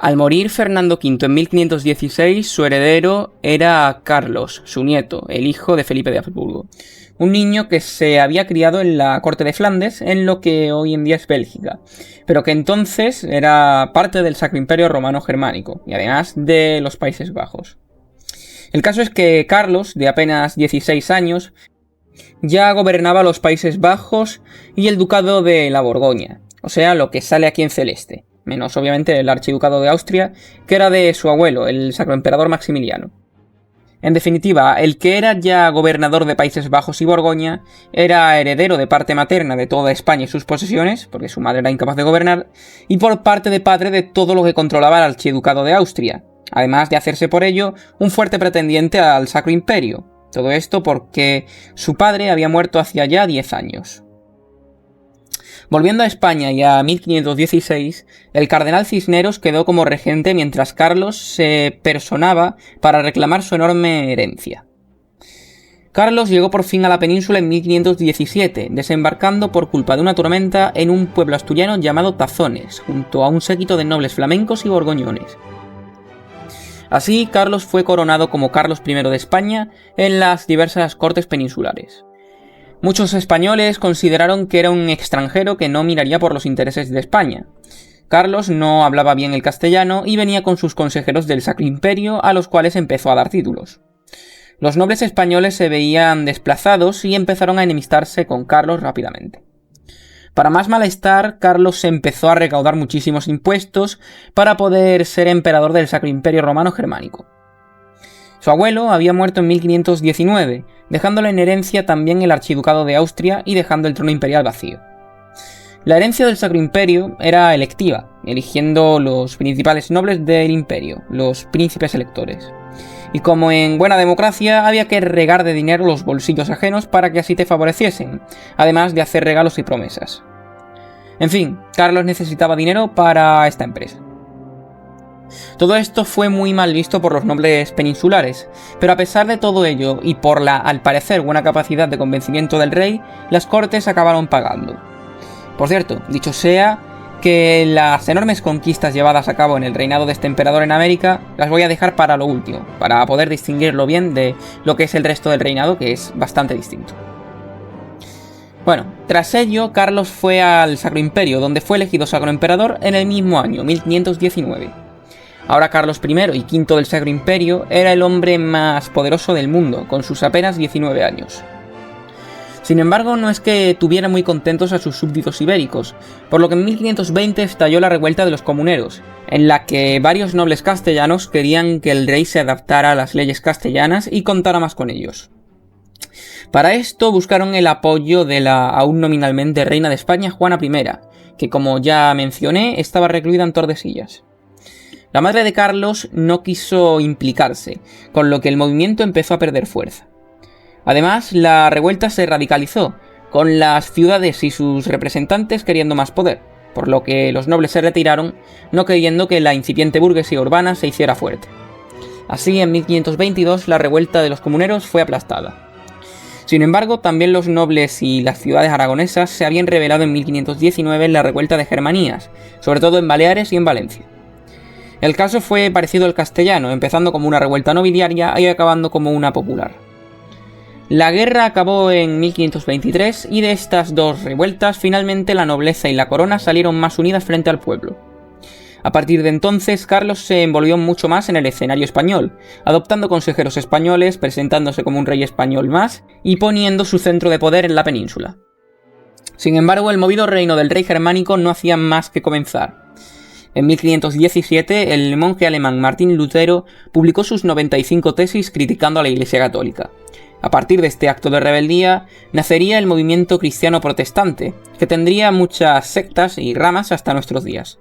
Al morir Fernando V en 1516, su heredero era Carlos, su nieto, el hijo de Felipe de Habsburgo, un niño que se había criado en la corte de Flandes, en lo que hoy en día es Bélgica, pero que entonces era parte del Sacro Imperio Romano Germánico, y además de los Países Bajos. El caso es que Carlos, de apenas 16 años, ya gobernaba los Países Bajos y el Ducado de la Borgoña, o sea, lo que sale aquí en celeste, menos obviamente el Archiducado de Austria, que era de su abuelo, el Sacro Emperador Maximiliano. En definitiva, el que era ya gobernador de Países Bajos y Borgoña era heredero de parte materna de toda España y sus posesiones, porque su madre era incapaz de gobernar, y por parte de padre de todo lo que controlaba el Archiducado de Austria, además de hacerse por ello un fuerte pretendiente al Sacro Imperio. Todo esto porque su padre había muerto hacía ya 10 años. Volviendo a España y a 1516, el cardenal Cisneros quedó como regente mientras Carlos se personaba para reclamar su enorme herencia. Carlos llegó por fin a la península en 1517, desembarcando por culpa de una tormenta en un pueblo asturiano llamado Tazones, junto a un séquito de nobles flamencos y borgoñones. Así, Carlos fue coronado como Carlos I de España en las diversas cortes peninsulares. Muchos españoles consideraron que era un extranjero que no miraría por los intereses de España. Carlos no hablaba bien el castellano y venía con sus consejeros del Sacro Imperio, a los cuales empezó a dar títulos. Los nobles españoles se veían desplazados y empezaron a enemistarse con Carlos rápidamente. Para más malestar, Carlos se empezó a recaudar muchísimos impuestos para poder ser emperador del Sacro Imperio Romano Germánico. Su abuelo había muerto en 1519, dejándole en herencia también el Archiducado de Austria y dejando el trono imperial vacío. La herencia del Sacro Imperio era electiva, eligiendo los principales nobles del imperio, los príncipes electores. Y como en buena democracia, había que regar de dinero los bolsillos ajenos para que así te favoreciesen, además de hacer regalos y promesas. En fin, Carlos necesitaba dinero para esta empresa. Todo esto fue muy mal visto por los nobles peninsulares, pero a pesar de todo ello y por la, al parecer, buena capacidad de convencimiento del rey, las cortes acabaron pagando. Por cierto, dicho sea que las enormes conquistas llevadas a cabo en el reinado de este emperador en América las voy a dejar para lo último, para poder distinguirlo bien de lo que es el resto del reinado, que es bastante distinto. Bueno, tras ello, Carlos fue al Sacro Imperio, donde fue elegido Sacro Emperador en el mismo año, 1519. Ahora Carlos I y V del Sacro Imperio era el hombre más poderoso del mundo, con sus apenas 19 años. Sin embargo, no es que tuviera muy contentos a sus súbditos ibéricos, por lo que en 1520 estalló la revuelta de los comuneros, en la que varios nobles castellanos querían que el rey se adaptara a las leyes castellanas y contara más con ellos. Para esto buscaron el apoyo de la aún nominalmente reina de España, Juana I, que como ya mencioné, estaba recluida en Tordesillas. La madre de Carlos no quiso implicarse, con lo que el movimiento empezó a perder fuerza. Además, la revuelta se radicalizó, con las ciudades y sus representantes queriendo más poder, por lo que los nobles se retiraron, no queriendo que la incipiente burguesía urbana se hiciera fuerte. Así, en 1522, la revuelta de los comuneros fue aplastada. Sin embargo, también los nobles y las ciudades aragonesas se habían rebelado en 1519 en la revuelta de Germanías, sobre todo en Baleares y en Valencia. El caso fue parecido al castellano, empezando como una revuelta nobiliaria y acabando como una popular. La guerra acabó en 1523 y de estas dos revueltas finalmente la nobleza y la corona salieron más unidas frente al pueblo. A partir de entonces, Carlos se envolvió mucho más en el escenario español, adoptando consejeros españoles, presentándose como un rey español más y poniendo su centro de poder en la península. Sin embargo, el movido reino del rey germánico no hacía más que comenzar. En 1517, el monje alemán Martín Lutero publicó sus 95 tesis criticando a la Iglesia Católica. A partir de este acto de rebeldía, nacería el movimiento cristiano protestante, que tendría muchas sectas y ramas hasta nuestros días.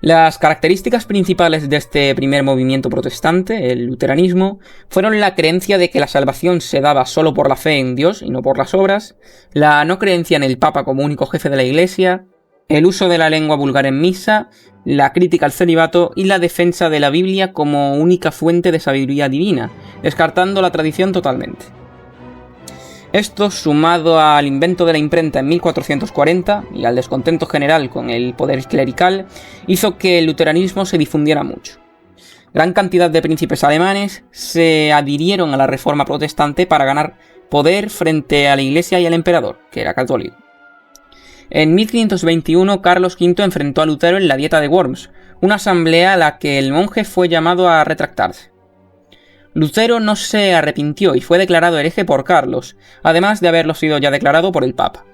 Las características principales de este primer movimiento protestante, el luteranismo, fueron la creencia de que la salvación se daba solo por la fe en Dios y no por las obras, la no creencia en el Papa como único jefe de la Iglesia, el uso de la lengua vulgar en misa, la crítica al celibato y la defensa de la Biblia como única fuente de sabiduría divina, descartando la tradición totalmente. Esto, sumado al invento de la imprenta en 1440 y al descontento general con el poder clerical, hizo que el luteranismo se difundiera mucho. Gran cantidad de príncipes alemanes se adhirieron a la reforma protestante para ganar poder frente a la Iglesia y al emperador, que era católico. En 1521, Carlos V enfrentó a Lutero en la Dieta de Worms, una asamblea a la que el monje fue llamado a retractarse. Lutero no se arrepintió y fue declarado hereje por Carlos, además de haberlo sido ya declarado por el Papa.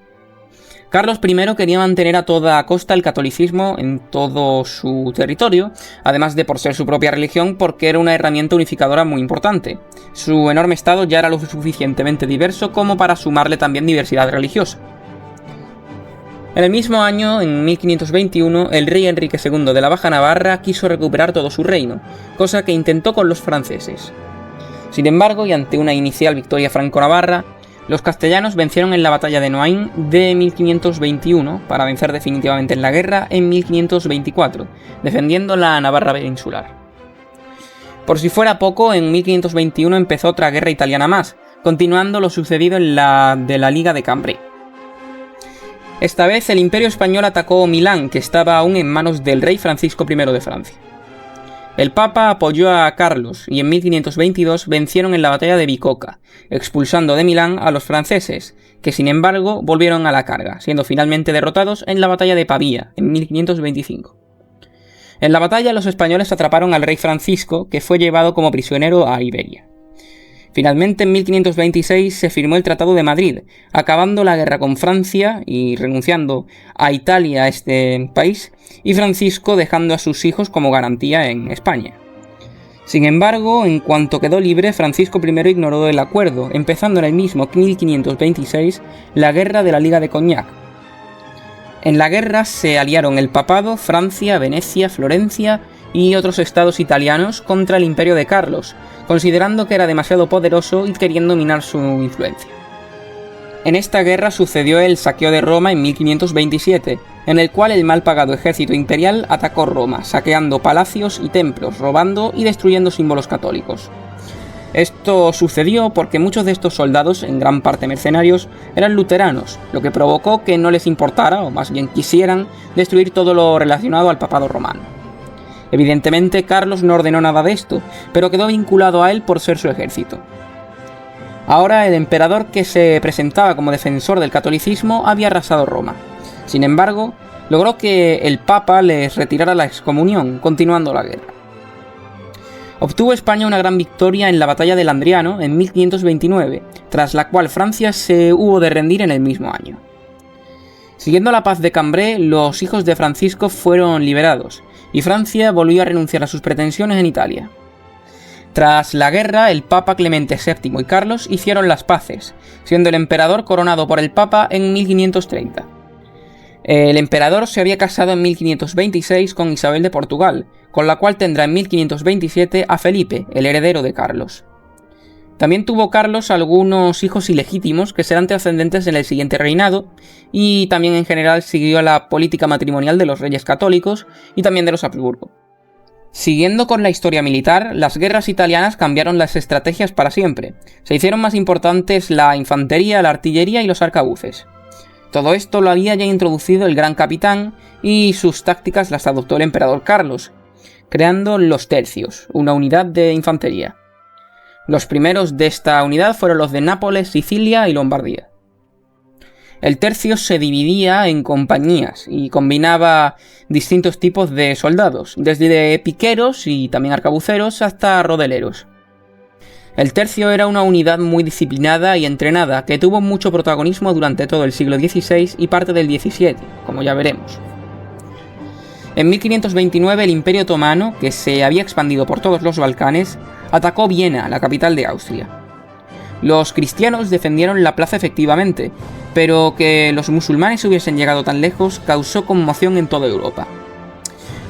Carlos I quería mantener a toda costa el catolicismo en todo su territorio, además de por ser su propia religión, porque era una herramienta unificadora muy importante. Su enorme estado ya era lo suficientemente diverso como para sumarle también diversidad religiosa. En el mismo año, en 1521, el rey Enrique II de la Baja Navarra quiso recuperar todo su reino, cosa que intentó con los franceses. Sin embargo, y ante una inicial victoria franco-navarra, los castellanos vencieron en la batalla de Noain de 1521 para vencer definitivamente en la guerra en 1524, defendiendo la Navarra peninsular. Por si fuera poco, en 1521 empezó otra guerra italiana más, continuando lo sucedido en la de la Liga de Cambrai. Esta vez el Imperio Español atacó Milán, que estaba aún en manos del rey Francisco I de Francia. El Papa apoyó a Carlos y en 1522 vencieron en la batalla de Bicocca, expulsando de Milán a los franceses, que sin embargo volvieron a la carga, siendo finalmente derrotados en la batalla de Pavía, en 1525. En la batalla los españoles atraparon al rey Francisco, que fue llevado como prisionero a Iberia. Finalmente, en 1526 se firmó el Tratado de Madrid, acabando la guerra con Francia y renunciando a Italia, este país, y Francisco dejando a sus hijos como garantía en España. Sin embargo, en cuanto quedó libre, Francisco I ignoró el acuerdo, empezando en el mismo 1526 la Guerra de la Liga de Cognac. En la guerra se aliaron el Papado, Francia, Venecia, Florencia y otros estados italianos contra el imperio de Carlos, considerando que era demasiado poderoso y queriendo minar su influencia. En esta guerra sucedió el saqueo de Roma en 1527, en el cual el mal pagado ejército imperial atacó Roma, saqueando palacios y templos, robando y destruyendo símbolos católicos. Esto sucedió porque muchos de estos soldados, en gran parte mercenarios, eran luteranos, lo que provocó que no les importara, o más bien quisieran, destruir todo lo relacionado al papado romano. Evidentemente, Carlos no ordenó nada de esto, pero quedó vinculado a él por ser su ejército. Ahora, el emperador que se presentaba como defensor del catolicismo había arrasado Roma. Sin embargo, logró que el Papa les retirara la excomunión, continuando la guerra. Obtuvo España una gran victoria en la batalla del Landriano en 1529, tras la cual Francia se hubo de rendir en el mismo año. Siguiendo la paz de Cambrai, los hijos de Francisco fueron liberados, y Francia volvió a renunciar a sus pretensiones en Italia. Tras la guerra, el Papa Clemente VII y Carlos hicieron las paces, siendo el emperador coronado por el Papa en 1530. El emperador se había casado en 1526 con Isabel de Portugal, con la cual tendrá en 1527 a Felipe, el heredero de Carlos. También tuvo Carlos algunos hijos ilegítimos que serán trascendentes en el siguiente reinado, y también en general siguió la política matrimonial de los reyes católicos y también de los Habsburgo. Siguiendo con la historia militar, las guerras italianas cambiaron las estrategias para siempre. Se hicieron más importantes la infantería, la artillería y los arcabuces. Todo esto lo había ya introducido el Gran Capitán y sus tácticas las adoptó el emperador Carlos, creando los tercios, una unidad de infantería. Los primeros de esta unidad fueron los de Nápoles, Sicilia y Lombardía. El tercio se dividía en compañías y combinaba distintos tipos de soldados, desde piqueros y también arcabuceros hasta rodeleros. El tercio era una unidad muy disciplinada y entrenada que tuvo mucho protagonismo durante todo el siglo XVI y parte del XVII, como ya veremos. En 1529 el Imperio Otomano, que se había expandido por todos los Balcanes, atacó Viena, la capital de Austria. Los cristianos defendieron la plaza efectivamente, pero que los musulmanes hubiesen llegado tan lejos causó conmoción en toda Europa.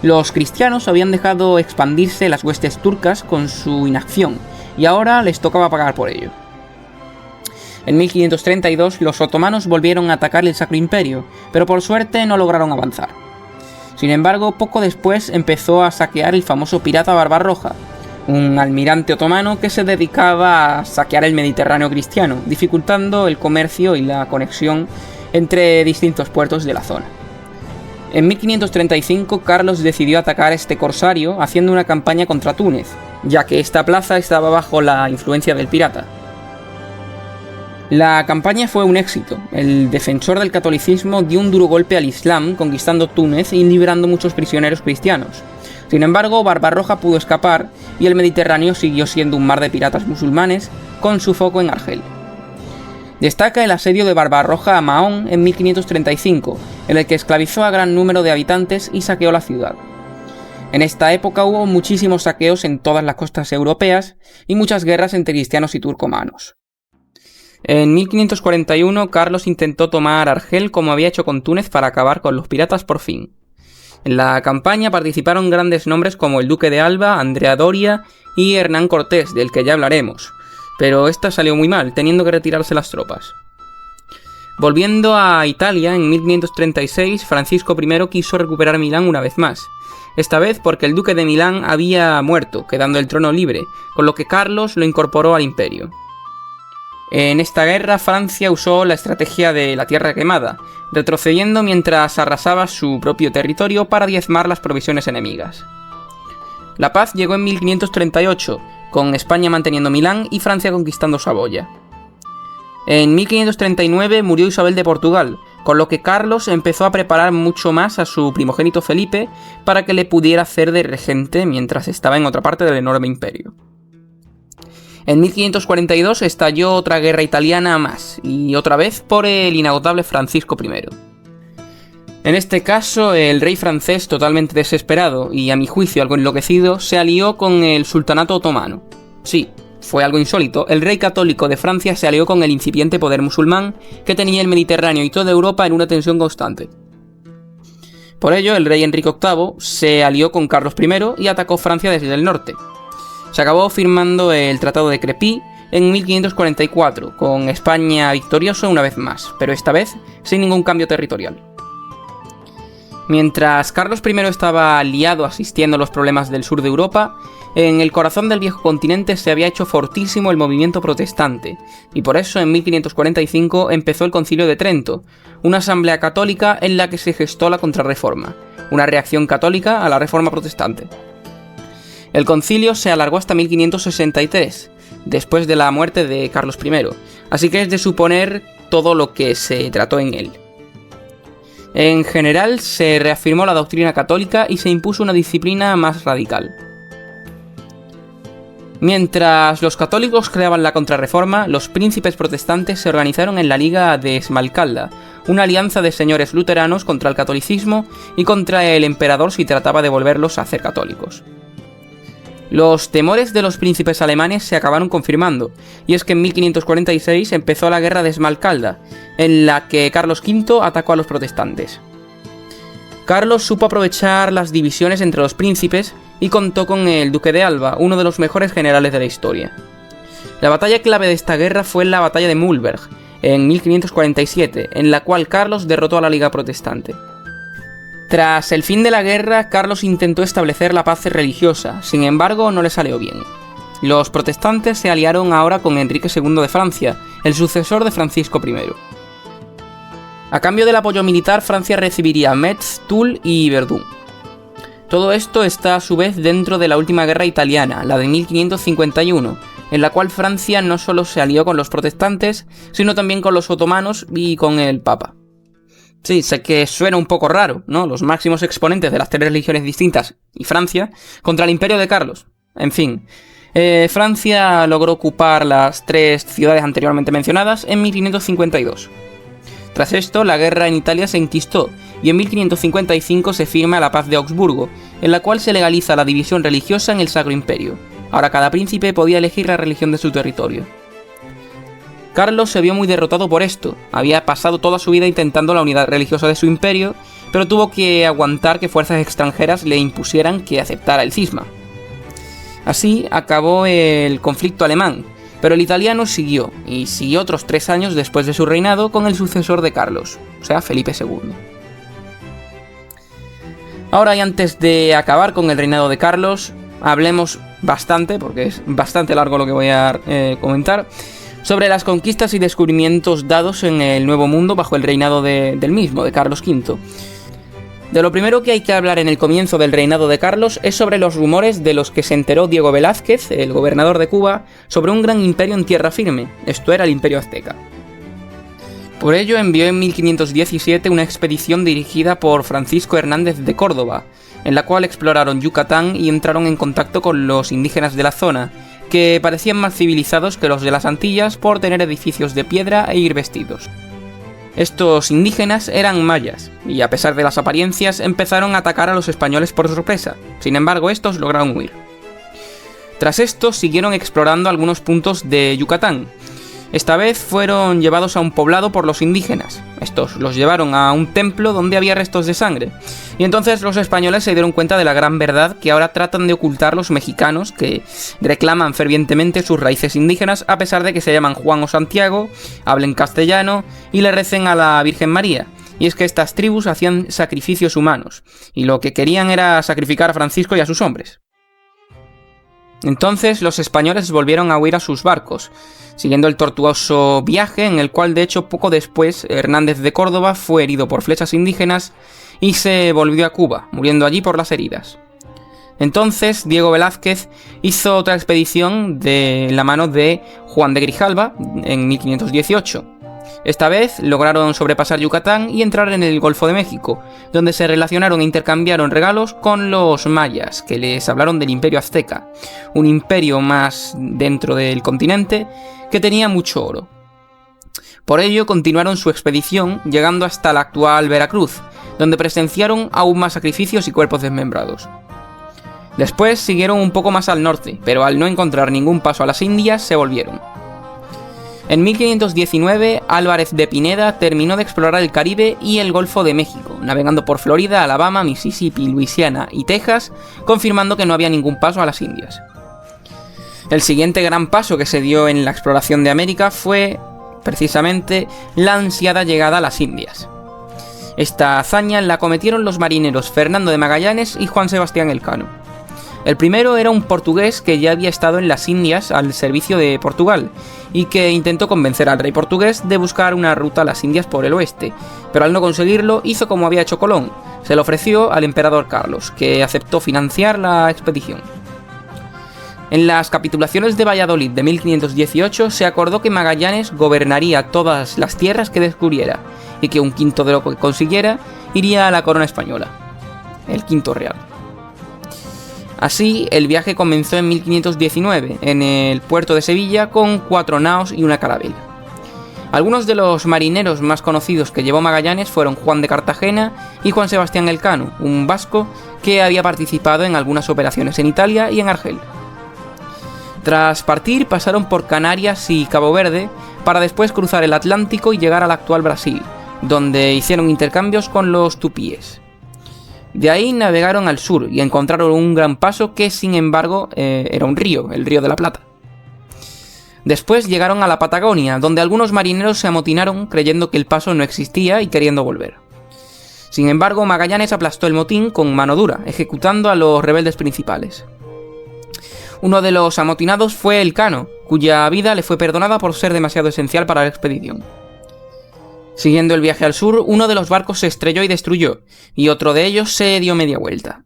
Los cristianos habían dejado expandirse las huestes turcas con su inacción, y ahora les tocaba pagar por ello. En 1532 los otomanos volvieron a atacar el Sacro Imperio, pero por suerte no lograron avanzar. Sin embargo, poco después empezó a saquear el famoso pirata Barbarroja, un almirante otomano que se dedicaba a saquear el Mediterráneo cristiano, dificultando el comercio y la conexión entre distintos puertos de la zona. En 1535 Carlos decidió atacar este corsario haciendo una campaña contra Túnez, ya que esta plaza estaba bajo la influencia del pirata. La campaña fue un éxito. El defensor del catolicismo dio un duro golpe al Islam, conquistando Túnez y liberando muchos prisioneros cristianos. Sin embargo, Barbarroja pudo escapar y el Mediterráneo siguió siendo un mar de piratas musulmanes, con su foco en Argel. Destaca el asedio de Barbarroja a Mahón en 1535, en el que esclavizó a gran número de habitantes y saqueó la ciudad. En esta época hubo muchísimos saqueos en todas las costas europeas y muchas guerras entre cristianos y turcomanos. En 1541, Carlos intentó tomar Argel como había hecho con Túnez para acabar con los piratas por fin. En la campaña participaron grandes nombres como el Duque de Alba, Andrea Doria y Hernán Cortés, del que ya hablaremos, pero esta salió muy mal, teniendo que retirarse las tropas. Volviendo a Italia, en 1536, Francisco I quiso recuperar Milán una vez más, esta vez porque el duque de Milán había muerto, quedando el trono libre, con lo que Carlos lo incorporó al imperio. En esta guerra, Francia usó la estrategia de la tierra quemada, retrocediendo mientras arrasaba su propio territorio para diezmar las provisiones enemigas. La paz llegó en 1538, con España manteniendo Milán y Francia conquistando Saboya. En 1539 murió Isabel de Portugal, con lo que Carlos empezó a preparar mucho más a su primogénito Felipe para que le pudiera hacer de regente mientras estaba en otra parte del enorme imperio. En 1542 estalló otra guerra italiana más, y otra vez por el inagotable Francisco I. En este caso, el rey francés, totalmente desesperado y a mi juicio algo enloquecido, se alió con el sultanato otomano. Sí, fue algo insólito, el rey católico de Francia se alió con el incipiente poder musulmán que tenía el Mediterráneo y toda Europa en una tensión constante. Por ello, el rey Enrique VIII se alió con Carlos I y atacó Francia desde el norte. Se acabó firmando el Tratado de Crepy en 1544, con España victorioso una vez más, pero esta vez sin ningún cambio territorial. Mientras Carlos I estaba aliado asistiendo a los problemas del sur de Europa, en el corazón del viejo continente se había hecho fortísimo el movimiento protestante, y por eso en 1545 empezó el Concilio de Trento, una asamblea católica en la que se gestó la Contrarreforma, una reacción católica a la Reforma protestante. El concilio se alargó hasta 1563, después de la muerte de Carlos I, así que es de suponer todo lo que se trató en él. En general, se reafirmó la doctrina católica y se impuso una disciplina más radical. Mientras los católicos creaban la Contrarreforma, los príncipes protestantes se organizaron en la Liga de Esmalcalda, una alianza de señores luteranos contra el catolicismo y contra el emperador si trataba de volverlos a hacer católicos. Los temores de los príncipes alemanes se acabaron confirmando, y es que en 1546 empezó la Guerra de Esmalcalda, en la que Carlos V atacó a los protestantes. Carlos supo aprovechar las divisiones entre los príncipes y contó con el Duque de Alba, uno de los mejores generales de la historia. La batalla clave de esta guerra fue la batalla de Mühlberg, en 1547, en la cual Carlos derrotó a la Liga Protestante. Tras el fin de la guerra, Carlos intentó establecer la paz religiosa, sin embargo no le salió bien. Los protestantes se aliaron ahora con Enrique II de Francia, el sucesor de Francisco I. A cambio del apoyo militar, Francia recibiría Metz, Toul y Verdún. Todo esto está a su vez dentro de la última guerra italiana, la de 1551, en la cual Francia no solo se alió con los protestantes, sino también con los otomanos y con el Papa. Sí, sé que suena un poco raro, ¿no? Los máximos exponentes de las tres religiones distintas y Francia contra el imperio de Carlos. En fin, Francia logró ocupar las tres ciudades anteriormente mencionadas en 1552. Tras esto, la guerra en Italia se enquistó y en 1555 se firma la Paz de Augsburgo, en la cual se legaliza la división religiosa en el Sacro Imperio. Ahora cada príncipe podía elegir la religión de su territorio. Carlos se vio muy derrotado por esto, había pasado toda su vida intentando la unidad religiosa de su imperio, pero tuvo que aguantar que fuerzas extranjeras le impusieran que aceptara el cisma. Así acabó el conflicto alemán, pero el italiano siguió, y siguió otros 3 años después de su reinado con el sucesor de Carlos, o sea, Felipe II. Ahora y antes de acabar con el reinado de Carlos, hablemos bastante, porque es bastante largo lo que voy a comentar, sobre las conquistas y descubrimientos dados en el Nuevo Mundo bajo el reinado del mismo, de Carlos V. De lo primero que hay que hablar en el comienzo del reinado de Carlos es sobre los rumores de los que se enteró Diego Velázquez, el gobernador de Cuba, sobre un gran imperio en tierra firme. Esto era el Imperio Azteca. Por ello envió en 1517 una expedición dirigida por Francisco Hernández de Córdoba, en la cual exploraron Yucatán y entraron en contacto con los indígenas de la zona, que parecían más civilizados que los de las Antillas por tener edificios de piedra e ir vestidos. Estos indígenas eran mayas, y a pesar de las apariencias empezaron a atacar a los españoles por sorpresa. Sin embargo, estos lograron huir. Tras esto siguieron explorando algunos puntos de Yucatán. Esta vez fueron llevados a un poblado por los indígenas. Estos los llevaron a un templo donde había restos de sangre. Y entonces los españoles se dieron cuenta de la gran verdad que ahora tratan de ocultar los mexicanos, que reclaman fervientemente sus raíces indígenas a pesar de que se llaman Juan o Santiago, hablen castellano y le recen a la Virgen María. Y es que estas tribus hacían sacrificios humanos, y lo que querían era sacrificar a Francisco y a sus hombres. Entonces los españoles volvieron a huir a sus barcos, siguiendo el tortuoso viaje en el cual de hecho poco después Hernández de Córdoba fue herido por flechas indígenas y se volvió a Cuba, muriendo allí por las heridas. Entonces Diego Velázquez hizo otra expedición de la mano de Juan de Grijalva en 1518. Esta vez lograron sobrepasar Yucatán y entrar en el Golfo de México, donde se relacionaron e intercambiaron regalos con los mayas, que les hablaron del Imperio Azteca, un imperio más dentro del continente que tenía mucho oro. Por ello continuaron su expedición, llegando hasta la actual Veracruz, donde presenciaron aún más sacrificios y cuerpos desmembrados. Después siguieron un poco más al norte, pero al no encontrar ningún paso a las Indias, se volvieron. En 1519, Álvarez de Pineda terminó de explorar el Caribe y el Golfo de México, navegando por Florida, Alabama, Mississippi, Luisiana y Texas, confirmando que no había ningún paso a las Indias. El siguiente gran paso que se dio en la exploración de América fue, precisamente, la ansiada llegada a las Indias. Esta hazaña la cometieron los marineros Fernando de Magallanes y Juan Sebastián Elcano. El primero era un portugués que ya había estado en las Indias al servicio de Portugal y que intentó convencer al rey portugués de buscar una ruta a las Indias por el oeste, pero al no conseguirlo hizo como había hecho Colón, se lo ofreció al emperador Carlos, que aceptó financiar la expedición. En las capitulaciones de Valladolid de 1518 se acordó que Magallanes gobernaría todas las tierras que descubriera y que un quinto de lo que consiguiera iría a la corona española, el quinto real. Así, el viaje comenzó en 1519, en el puerto de Sevilla, con 4 naos y una carabela. Algunos de los marineros más conocidos que llevó Magallanes fueron Juan de Cartagena y Juan Sebastián Elcano, un vasco que había participado en algunas operaciones en Italia y en Argel. Tras partir, pasaron por Canarias y Cabo Verde, para después cruzar el Atlántico y llegar al actual Brasil, donde hicieron intercambios con los tupíes. De ahí navegaron al sur y encontraron un gran paso que, sin embargo, era un río, el Río de la Plata. Después llegaron a la Patagonia, donde algunos marineros se amotinaron creyendo que el paso no existía y queriendo volver. Sin embargo, Magallanes aplastó el motín con mano dura, ejecutando a los rebeldes principales. Uno de los amotinados fue Elcano, cuya vida le fue perdonada por ser demasiado esencial para la expedición. Siguiendo el viaje al sur, uno de los barcos se estrelló y destruyó, y otro de ellos se dio media vuelta.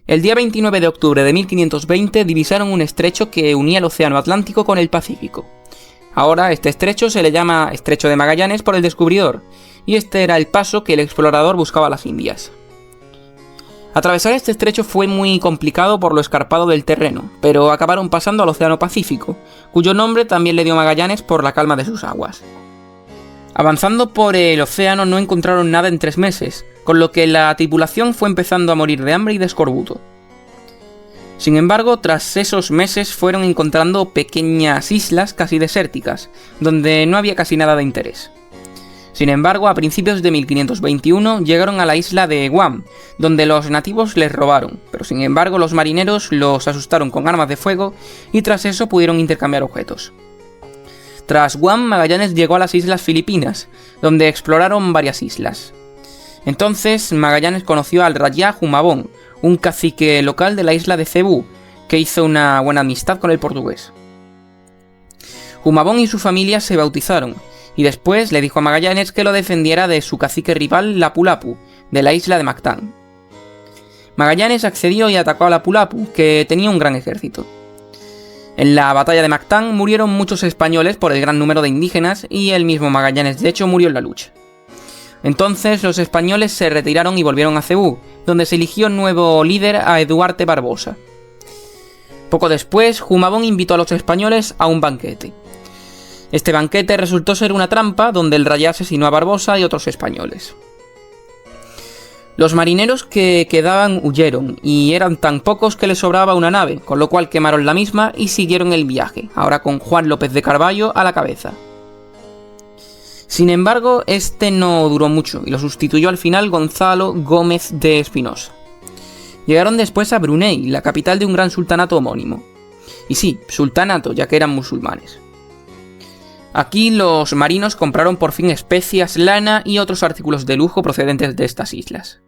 El día 29 de octubre de 1520 divisaron un estrecho que unía el Océano Atlántico con el Pacífico. Ahora este estrecho se le llama Estrecho de Magallanes por el descubridor, y este era el paso que el explorador buscaba a las Indias. Atravesar este estrecho fue muy complicado por lo escarpado del terreno, pero acabaron pasando al Océano Pacífico, cuyo nombre también le dio Magallanes por la calma de sus aguas. Avanzando por el océano no encontraron nada en 3 meses, con lo que la tripulación fue empezando a morir de hambre y de escorbuto. Sin embargo, tras esos meses fueron encontrando pequeñas islas casi desérticas, donde no había casi nada de interés. Sin embargo, a principios de 1521 llegaron a la isla de Guam, donde los nativos les robaron, pero sin embargo los marineros los asustaron con armas de fuego y tras eso pudieron intercambiar objetos. Tras Guam, Magallanes llegó a las Islas Filipinas, donde exploraron varias islas. Entonces, Magallanes conoció al Rayá Humabón, un cacique local de la isla de Cebú, que hizo una buena amistad con el portugués. Humabón y su familia se bautizaron, y después le dijo a Magallanes que lo defendiera de su cacique rival Lapu-Lapu, de la isla de Mactán. Magallanes accedió y atacó a Lapu-Lapu, que tenía un gran ejército. En la batalla de Mactán murieron muchos españoles por el gran número de indígenas y el mismo Magallanes de hecho murió en la lucha. Entonces los españoles se retiraron y volvieron a Cebú, donde se eligió nuevo líder a Eduarte Barbosa. Poco después, Humabón invitó a los españoles a un banquete. Este banquete resultó ser una trampa donde el rayá asesinó a Barbosa y otros españoles. Los marineros que quedaban huyeron, y eran tan pocos que les sobraba una nave, con lo cual quemaron la misma y siguieron el viaje, ahora con Juan López de Carvalho a la cabeza. Sin embargo, este no duró mucho, y lo sustituyó al final Gonzalo Gómez de Espinosa. Llegaron después a Brunei, la capital de un gran sultanato homónimo. Y sí, sultanato, ya que eran musulmanes. Aquí los marinos compraron por fin especias, lana y otros artículos de lujo procedentes de estas islas.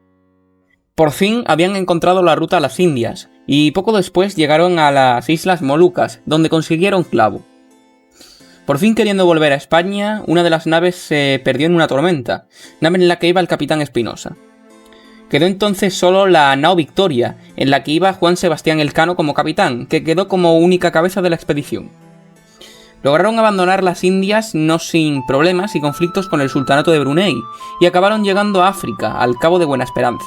Por fin habían encontrado la ruta a las Indias, y poco después llegaron a las Islas Molucas, donde consiguieron clavo. Por fin queriendo volver a España, una de las naves se perdió en una tormenta, nave en la que iba el capitán Espinosa. Quedó entonces solo la nao Victoria, en la que iba Juan Sebastián Elcano como capitán, que quedó como única cabeza de la expedición. Lograron abandonar las Indias no sin problemas y conflictos con el sultanato de Brunei, y acabaron llegando a África, al Cabo de Buena Esperanza.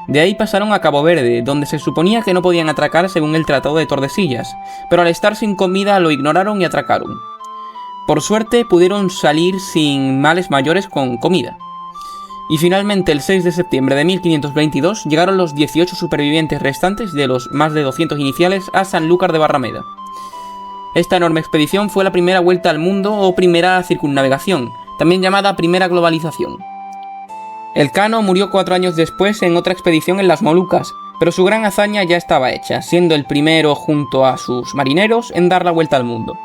De ahí pasaron a Cabo Verde, donde se suponía que no podían atracar según el Tratado de Tordesillas, pero al estar sin comida lo ignoraron y atracaron. Por suerte pudieron salir sin males mayores con comida. Y finalmente el 6 de septiembre de 1522 llegaron los 18 supervivientes restantes de los más de 200 iniciales a Sanlúcar de Barrameda. Esta enorme expedición fue la primera vuelta al mundo o primera circunnavegación, también llamada primera globalización. Elcano murió 4 años después en otra expedición en las Molucas, pero su gran hazaña ya estaba hecha, siendo el primero junto a sus marineros en dar la vuelta al mundo.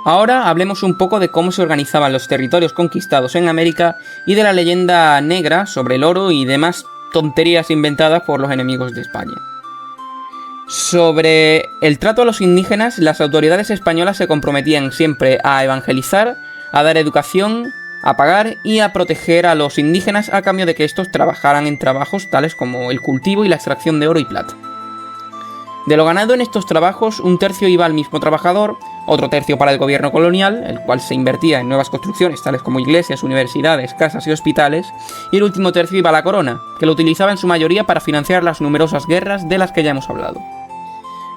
Ahora hablemos un poco de cómo se organizaban los territorios conquistados en América y de la leyenda negra sobre el oro y demás tonterías inventadas por los enemigos de España. Sobre el trato a los indígenas, las autoridades españolas se comprometían siempre a evangelizar, a dar educación, a pagar y a proteger a los indígenas a cambio de que estos trabajaran en trabajos tales como el cultivo y la extracción de oro y plata. De lo ganado en estos trabajos, un tercio iba al mismo trabajador, otro tercio para el gobierno colonial, el cual se invertía en nuevas construcciones tales como iglesias, universidades, casas y hospitales, y el último tercio iba a la corona, que lo utilizaba en su mayoría para financiar las numerosas guerras de las que ya hemos hablado.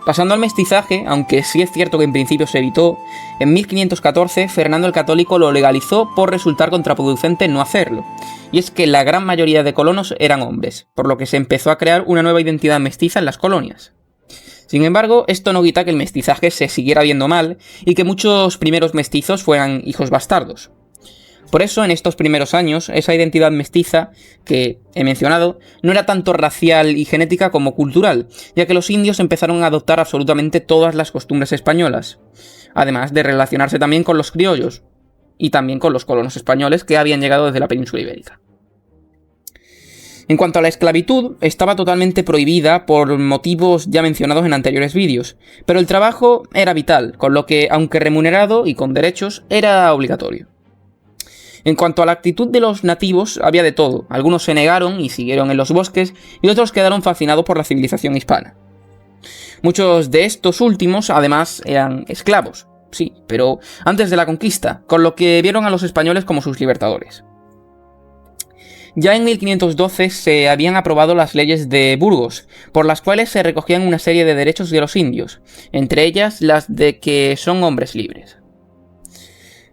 Pasando al mestizaje, aunque sí es cierto que en principio se evitó, en 1514 Fernando el Católico lo legalizó por resultar contraproducente no hacerlo, y es que la gran mayoría de colonos eran hombres, por lo que se empezó a crear una nueva identidad mestiza en las colonias. Sin embargo, esto no quita que el mestizaje se siguiera viendo mal y que muchos primeros mestizos fueran hijos bastardos. Por eso, en estos primeros años, esa identidad mestiza, que he mencionado, no era tanto racial y genética como cultural, ya que los indios empezaron a adoptar absolutamente todas las costumbres españolas, además de relacionarse también con los criollos, y también con los colonos españoles que habían llegado desde la península ibérica. En cuanto a la esclavitud, estaba totalmente prohibida por motivos ya mencionados en anteriores vídeos, pero el trabajo era vital, con lo que, aunque remunerado y con derechos, era obligatorio. En cuanto a la actitud de los nativos, había de todo. Algunos se negaron y siguieron en los bosques, y otros quedaron fascinados por la civilización hispana. Muchos de estos últimos, además, eran esclavos, sí, pero antes de la conquista, con lo que vieron a los españoles como sus libertadores. Ya en 1512 se habían aprobado las leyes de Burgos, por las cuales se recogían una serie de derechos de los indios, entre ellas las de que son hombres libres.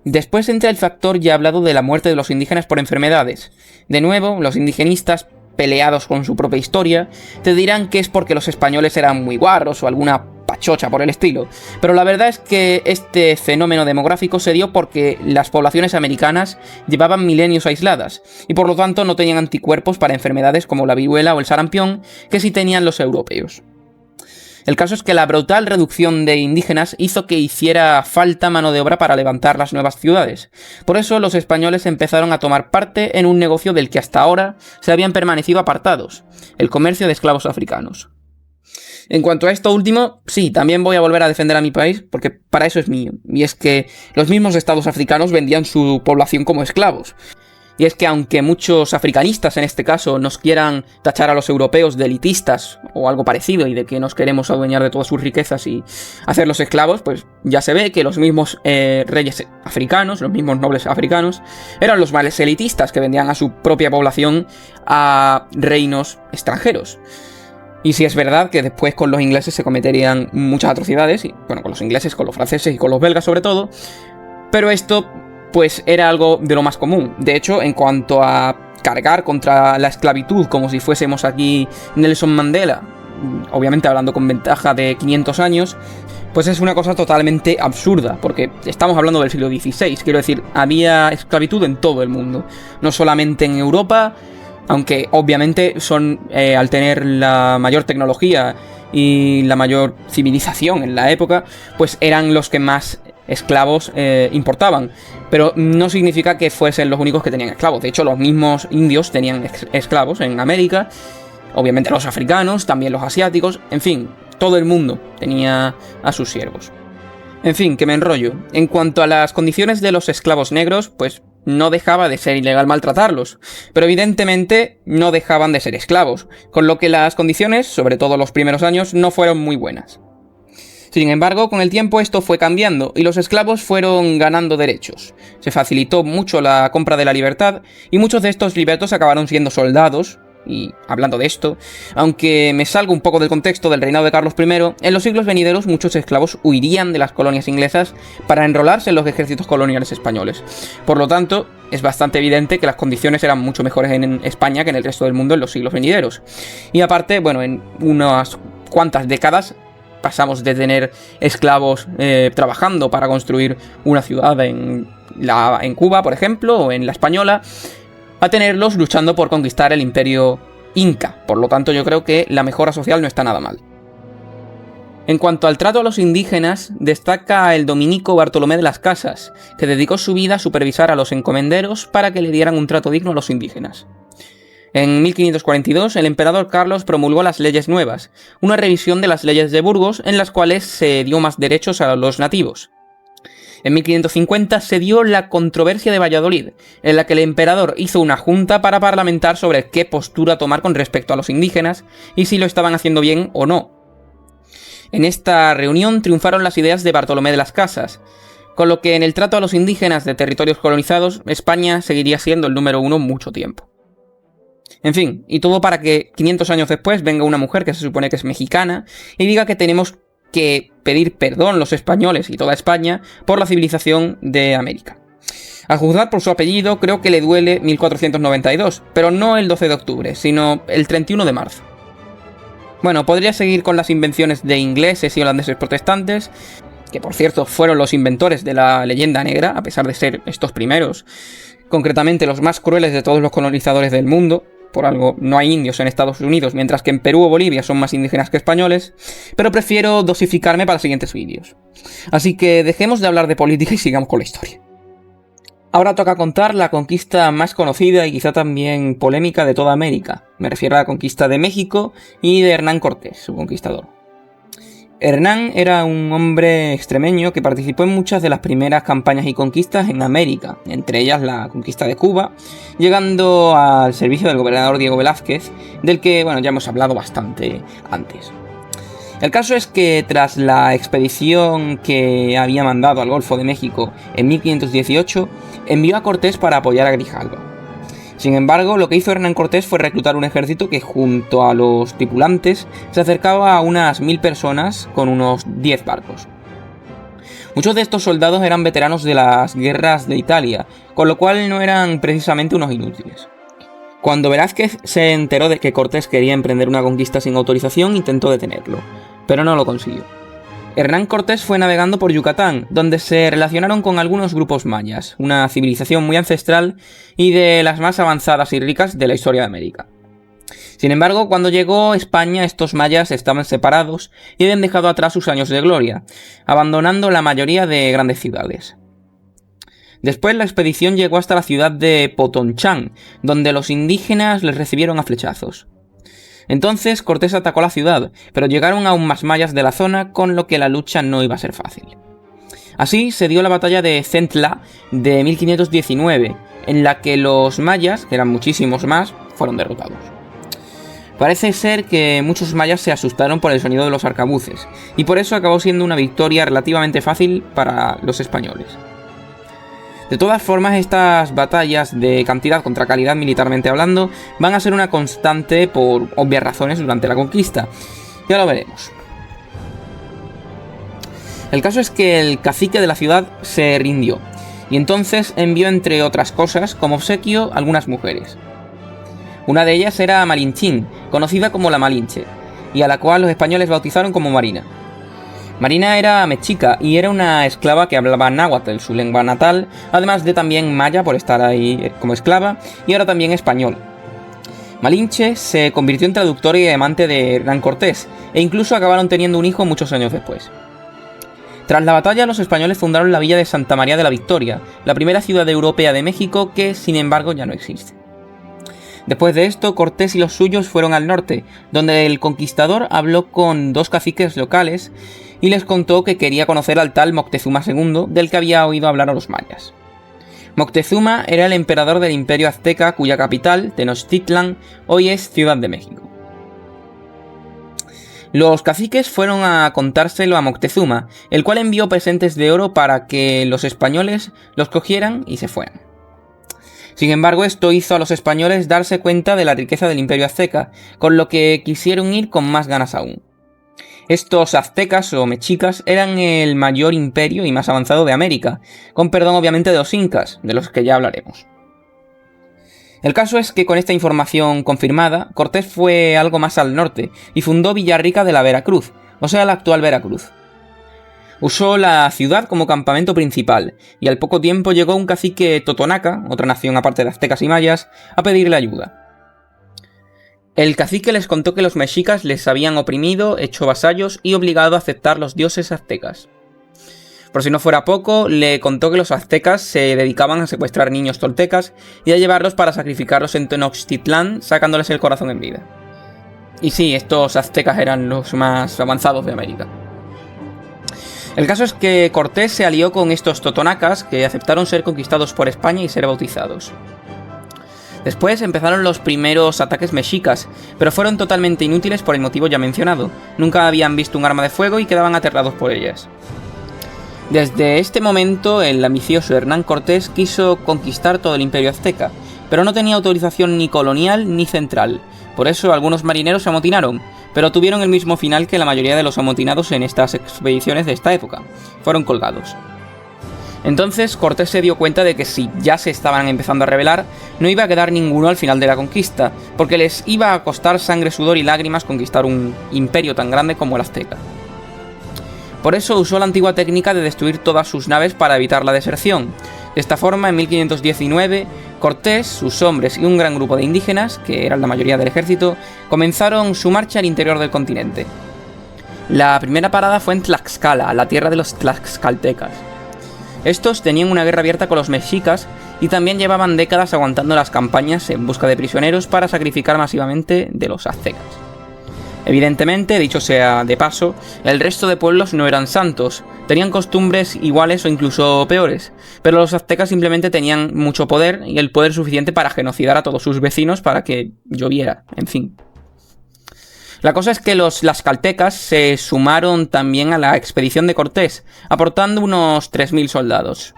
Después entra el factor ya hablado de la muerte de los indígenas por enfermedades. De nuevo, los indigenistas, peleados con su propia historia, te dirán que es porque los españoles eran muy guarros o alguna pachocha por el estilo, pero la verdad es que este fenómeno demográfico se dio porque las poblaciones americanas llevaban milenios aisladas, y por lo tanto no tenían anticuerpos para enfermedades como la viruela o el sarampión que sí tenían los europeos. El caso es que la brutal reducción de indígenas hizo que hiciera falta mano de obra para levantar las nuevas ciudades. Por eso los españoles empezaron a tomar parte en un negocio del que hasta ahora se habían permanecido apartados, el comercio de esclavos africanos. En cuanto a esto último, sí, también voy a volver a defender a mi país, porque para eso es mío. Y es que los mismos estados africanos vendían su población como esclavos. Y es que aunque muchos africanistas en este caso nos quieran tachar a los europeos de elitistas o algo parecido y de que nos queremos adueñar de todas sus riquezas y hacerlos esclavos, pues ya se ve que los mismos reyes africanos, los mismos nobles africanos, eran los males elitistas que vendían a su propia población a reinos extranjeros. Y sí es verdad que después con los ingleses se cometerían muchas atrocidades, y bueno, con los ingleses, con los franceses y con los belgas sobre todo, pero esto pues era algo de lo más común. De hecho, en cuanto a cargar contra la esclavitud como si fuésemos aquí Nelson Mandela, obviamente hablando con ventaja de 500 años, pues es una cosa totalmente absurda, porque estamos hablando del siglo XVI, quiero decir, había esclavitud en todo el mundo, no solamente en Europa, aunque obviamente son, al tener la mayor tecnología y la mayor civilización en la época, pues eran los que más esclavos importaban, pero no significa que fuesen los únicos que tenían esclavos. De hecho, los mismos indios tenían esclavos en América, obviamente los africanos, también los asiáticos, en fin, todo el mundo tenía a sus siervos. En fin, que me enrollo. En cuanto a las condiciones de los esclavos negros, pues no dejaba de ser ilegal maltratarlos, pero evidentemente no dejaban de ser esclavos, con lo que las condiciones, sobre todo los primeros años, no fueron muy buenas. Sin embargo, con el tiempo esto fue cambiando y los esclavos fueron ganando derechos. Se facilitó mucho la compra de la libertad y muchos de estos libertos acabaron siendo soldados. Y hablando de esto, aunque me salgo un poco del contexto del reinado de Carlos I, en los siglos venideros muchos esclavos huirían de las colonias inglesas para enrolarse en los ejércitos coloniales españoles. Por lo tanto, es bastante evidente que las condiciones eran mucho mejores en España que en el resto del mundo en los siglos venideros. Y aparte, bueno, en unas cuantas décadas pasamos de tener esclavos trabajando para construir una ciudad en Cuba, por ejemplo, o en la Española, a tenerlos luchando por conquistar el imperio inca. Por lo tanto, yo creo que la mejora social no está nada mal. En cuanto al trato a los indígenas, destaca el dominico Bartolomé de las Casas, que dedicó su vida a supervisar a los encomenderos para que le dieran un trato digno a los indígenas. En 1542, el emperador Carlos promulgó las leyes nuevas, una revisión de las leyes de Burgos en las cuales se dio más derechos a los nativos. En 1550 se dio la controversia de Valladolid, en la que el emperador hizo una junta para parlamentar sobre qué postura tomar con respecto a los indígenas y si lo estaban haciendo bien o no. En esta reunión triunfaron las ideas de Bartolomé de las Casas, con lo que en el trato a los indígenas de territorios colonizados, España seguiría siendo el número uno mucho tiempo. En fin, y todo para que 500 años después venga una mujer que se supone que es mexicana y diga que tenemos que pedir perdón los españoles y toda España por la civilización de América. A juzgar por su apellido, creo que le duele 1492, pero no el 12 de octubre, sino el 31 de marzo. Bueno, podría seguir con las invenciones de ingleses y holandeses protestantes, que por cierto fueron los inventores de la leyenda negra, a pesar de ser estos primeros, concretamente los más crueles de todos los colonizadores del mundo. Por algo no hay indios en Estados Unidos, mientras que en Perú o Bolivia son más indígenas que españoles, pero prefiero dosificarme para siguientes vídeos. Así que dejemos de hablar de política y sigamos con la historia. Ahora toca contar la conquista más conocida y quizá también polémica de toda América. Me refiero a la conquista de México y de Hernán Cortés, su conquistador. Hernán era un hombre extremeño que participó en muchas de las primeras campañas y conquistas en América, entre ellas la conquista de Cuba, llegando al servicio del gobernador Diego Velázquez, del que, bueno, ya hemos hablado bastante antes. El caso es que tras la expedición que había mandado al Golfo de México en 1518, envió a Cortés para apoyar a Grijalva. Sin embargo, lo que hizo Hernán Cortés fue reclutar un ejército que, junto a los tripulantes, se acercaba a unas 1000 personas con unos 10 barcos. Muchos de estos soldados eran veteranos de las guerras de Italia, con lo cual no eran precisamente unos inútiles. Cuando Velázquez se enteró de que Cortés quería emprender una conquista sin autorización, intentó detenerlo, pero no lo consiguió. Hernán Cortés fue navegando por Yucatán, donde se relacionaron con algunos grupos mayas, una civilización muy ancestral y de las más avanzadas y ricas de la historia de América. Sin embargo, cuando llegó a España, estos mayas estaban separados y habían dejado atrás sus años de gloria, abandonando la mayoría de grandes ciudades. Después la expedición llegó hasta la ciudad de Potonchán, donde los indígenas les recibieron a flechazos. Entonces Cortés atacó la ciudad, pero llegaron aún más mayas de la zona, con lo que la lucha no iba a ser fácil. Así se dio la batalla de Centla de 1519, en la que los mayas, que eran muchísimos más, fueron derrotados. Parece ser que muchos mayas se asustaron por el sonido de los arcabuces, y por eso acabó siendo una victoria relativamente fácil para los españoles. De todas formas, estas batallas de cantidad contra calidad militarmente hablando van a ser una constante por obvias razones durante la conquista. Ya lo veremos. El caso es que el cacique de la ciudad se rindió, y entonces envió, entre otras cosas, como obsequio algunas mujeres. Una de ellas era Malinchín, conocida como la Malinche, y a la cual los españoles bautizaron como Marina. Marina era mexica y era una esclava que hablaba náhuatl, su lengua natal, además de también maya por estar ahí como esclava, y ahora también español. Malinche se convirtió en traductora y amante de Hernán Cortés, e incluso acabaron teniendo un hijo muchos años después. Tras la batalla, los españoles fundaron la villa de Santa María de la Victoria, la primera ciudad europea de México que, sin embargo, ya no existe. Después de esto, Cortés y los suyos fueron al norte, donde el conquistador habló con dos caciques locales y les contó que quería conocer al tal Moctezuma II, del que había oído hablar a los mayas. Moctezuma era el emperador del Imperio Azteca, cuya capital, Tenochtitlan, hoy es Ciudad de México. Los caciques fueron a contárselo a Moctezuma, el cual envió presentes de oro para que los españoles los cogieran y se fueran. Sin embargo, esto hizo a los españoles darse cuenta de la riqueza del Imperio Azteca, con lo que quisieron ir con más ganas aún. Estos aztecas o mexicas eran el mayor imperio y más avanzado de América, con perdón obviamente de los incas, de los que ya hablaremos. El caso es que con esta información confirmada, Cortés fue algo más al norte y fundó Villarrica de la Veracruz, o sea la actual Veracruz. Usó la ciudad como campamento principal, y al poco tiempo llegó un cacique totonaca, otra nación aparte de aztecas y mayas, a pedirle ayuda. El cacique les contó que los mexicas les habían oprimido, hecho vasallos y obligado a aceptar los dioses aztecas. Por si no fuera poco, le contó que los aztecas se dedicaban a secuestrar niños toltecas y a llevarlos para sacrificarlos en Tenochtitlán, sacándoles el corazón en vida. Y sí, estos aztecas eran los más avanzados de América. El caso es que Cortés se alió con estos totonacas que aceptaron ser conquistados por España y ser bautizados. Después empezaron los primeros ataques mexicas, pero fueron totalmente inútiles por el motivo ya mencionado. Nunca habían visto un arma de fuego y quedaban aterrados por ellas. Desde este momento, el ambicioso Hernán Cortés quiso conquistar todo el Imperio Azteca, pero no tenía autorización ni colonial ni central. Por eso algunos marineros se amotinaron, pero tuvieron el mismo final que la mayoría de los amotinados en estas expediciones de esta época. Fueron colgados. Entonces Cortés se dio cuenta de que si ya se estaban empezando a rebelar, no iba a quedar ninguno al final de la conquista, porque les iba a costar sangre, sudor y lágrimas conquistar un imperio tan grande como el azteca. Por eso usó la antigua técnica de destruir todas sus naves para evitar la deserción. De esta forma, en 1519, Cortés, sus hombres y un gran grupo de indígenas, que eran la mayoría del ejército, comenzaron su marcha al interior del continente. La primera parada fue en Tlaxcala, la tierra de los tlaxcaltecas. Estos tenían una guerra abierta con los mexicas y también llevaban décadas aguantando las campañas en busca de prisioneros para sacrificar masivamente de los aztecas. Evidentemente, dicho sea de paso, el resto de pueblos no eran santos, tenían costumbres iguales o incluso peores, pero los aztecas simplemente tenían mucho poder y el poder suficiente para genocidar a todos sus vecinos para que lloviera, en fin. La cosa es que los tlaxcaltecas se sumaron también a la expedición de Cortés, aportando unos 3000 soldados.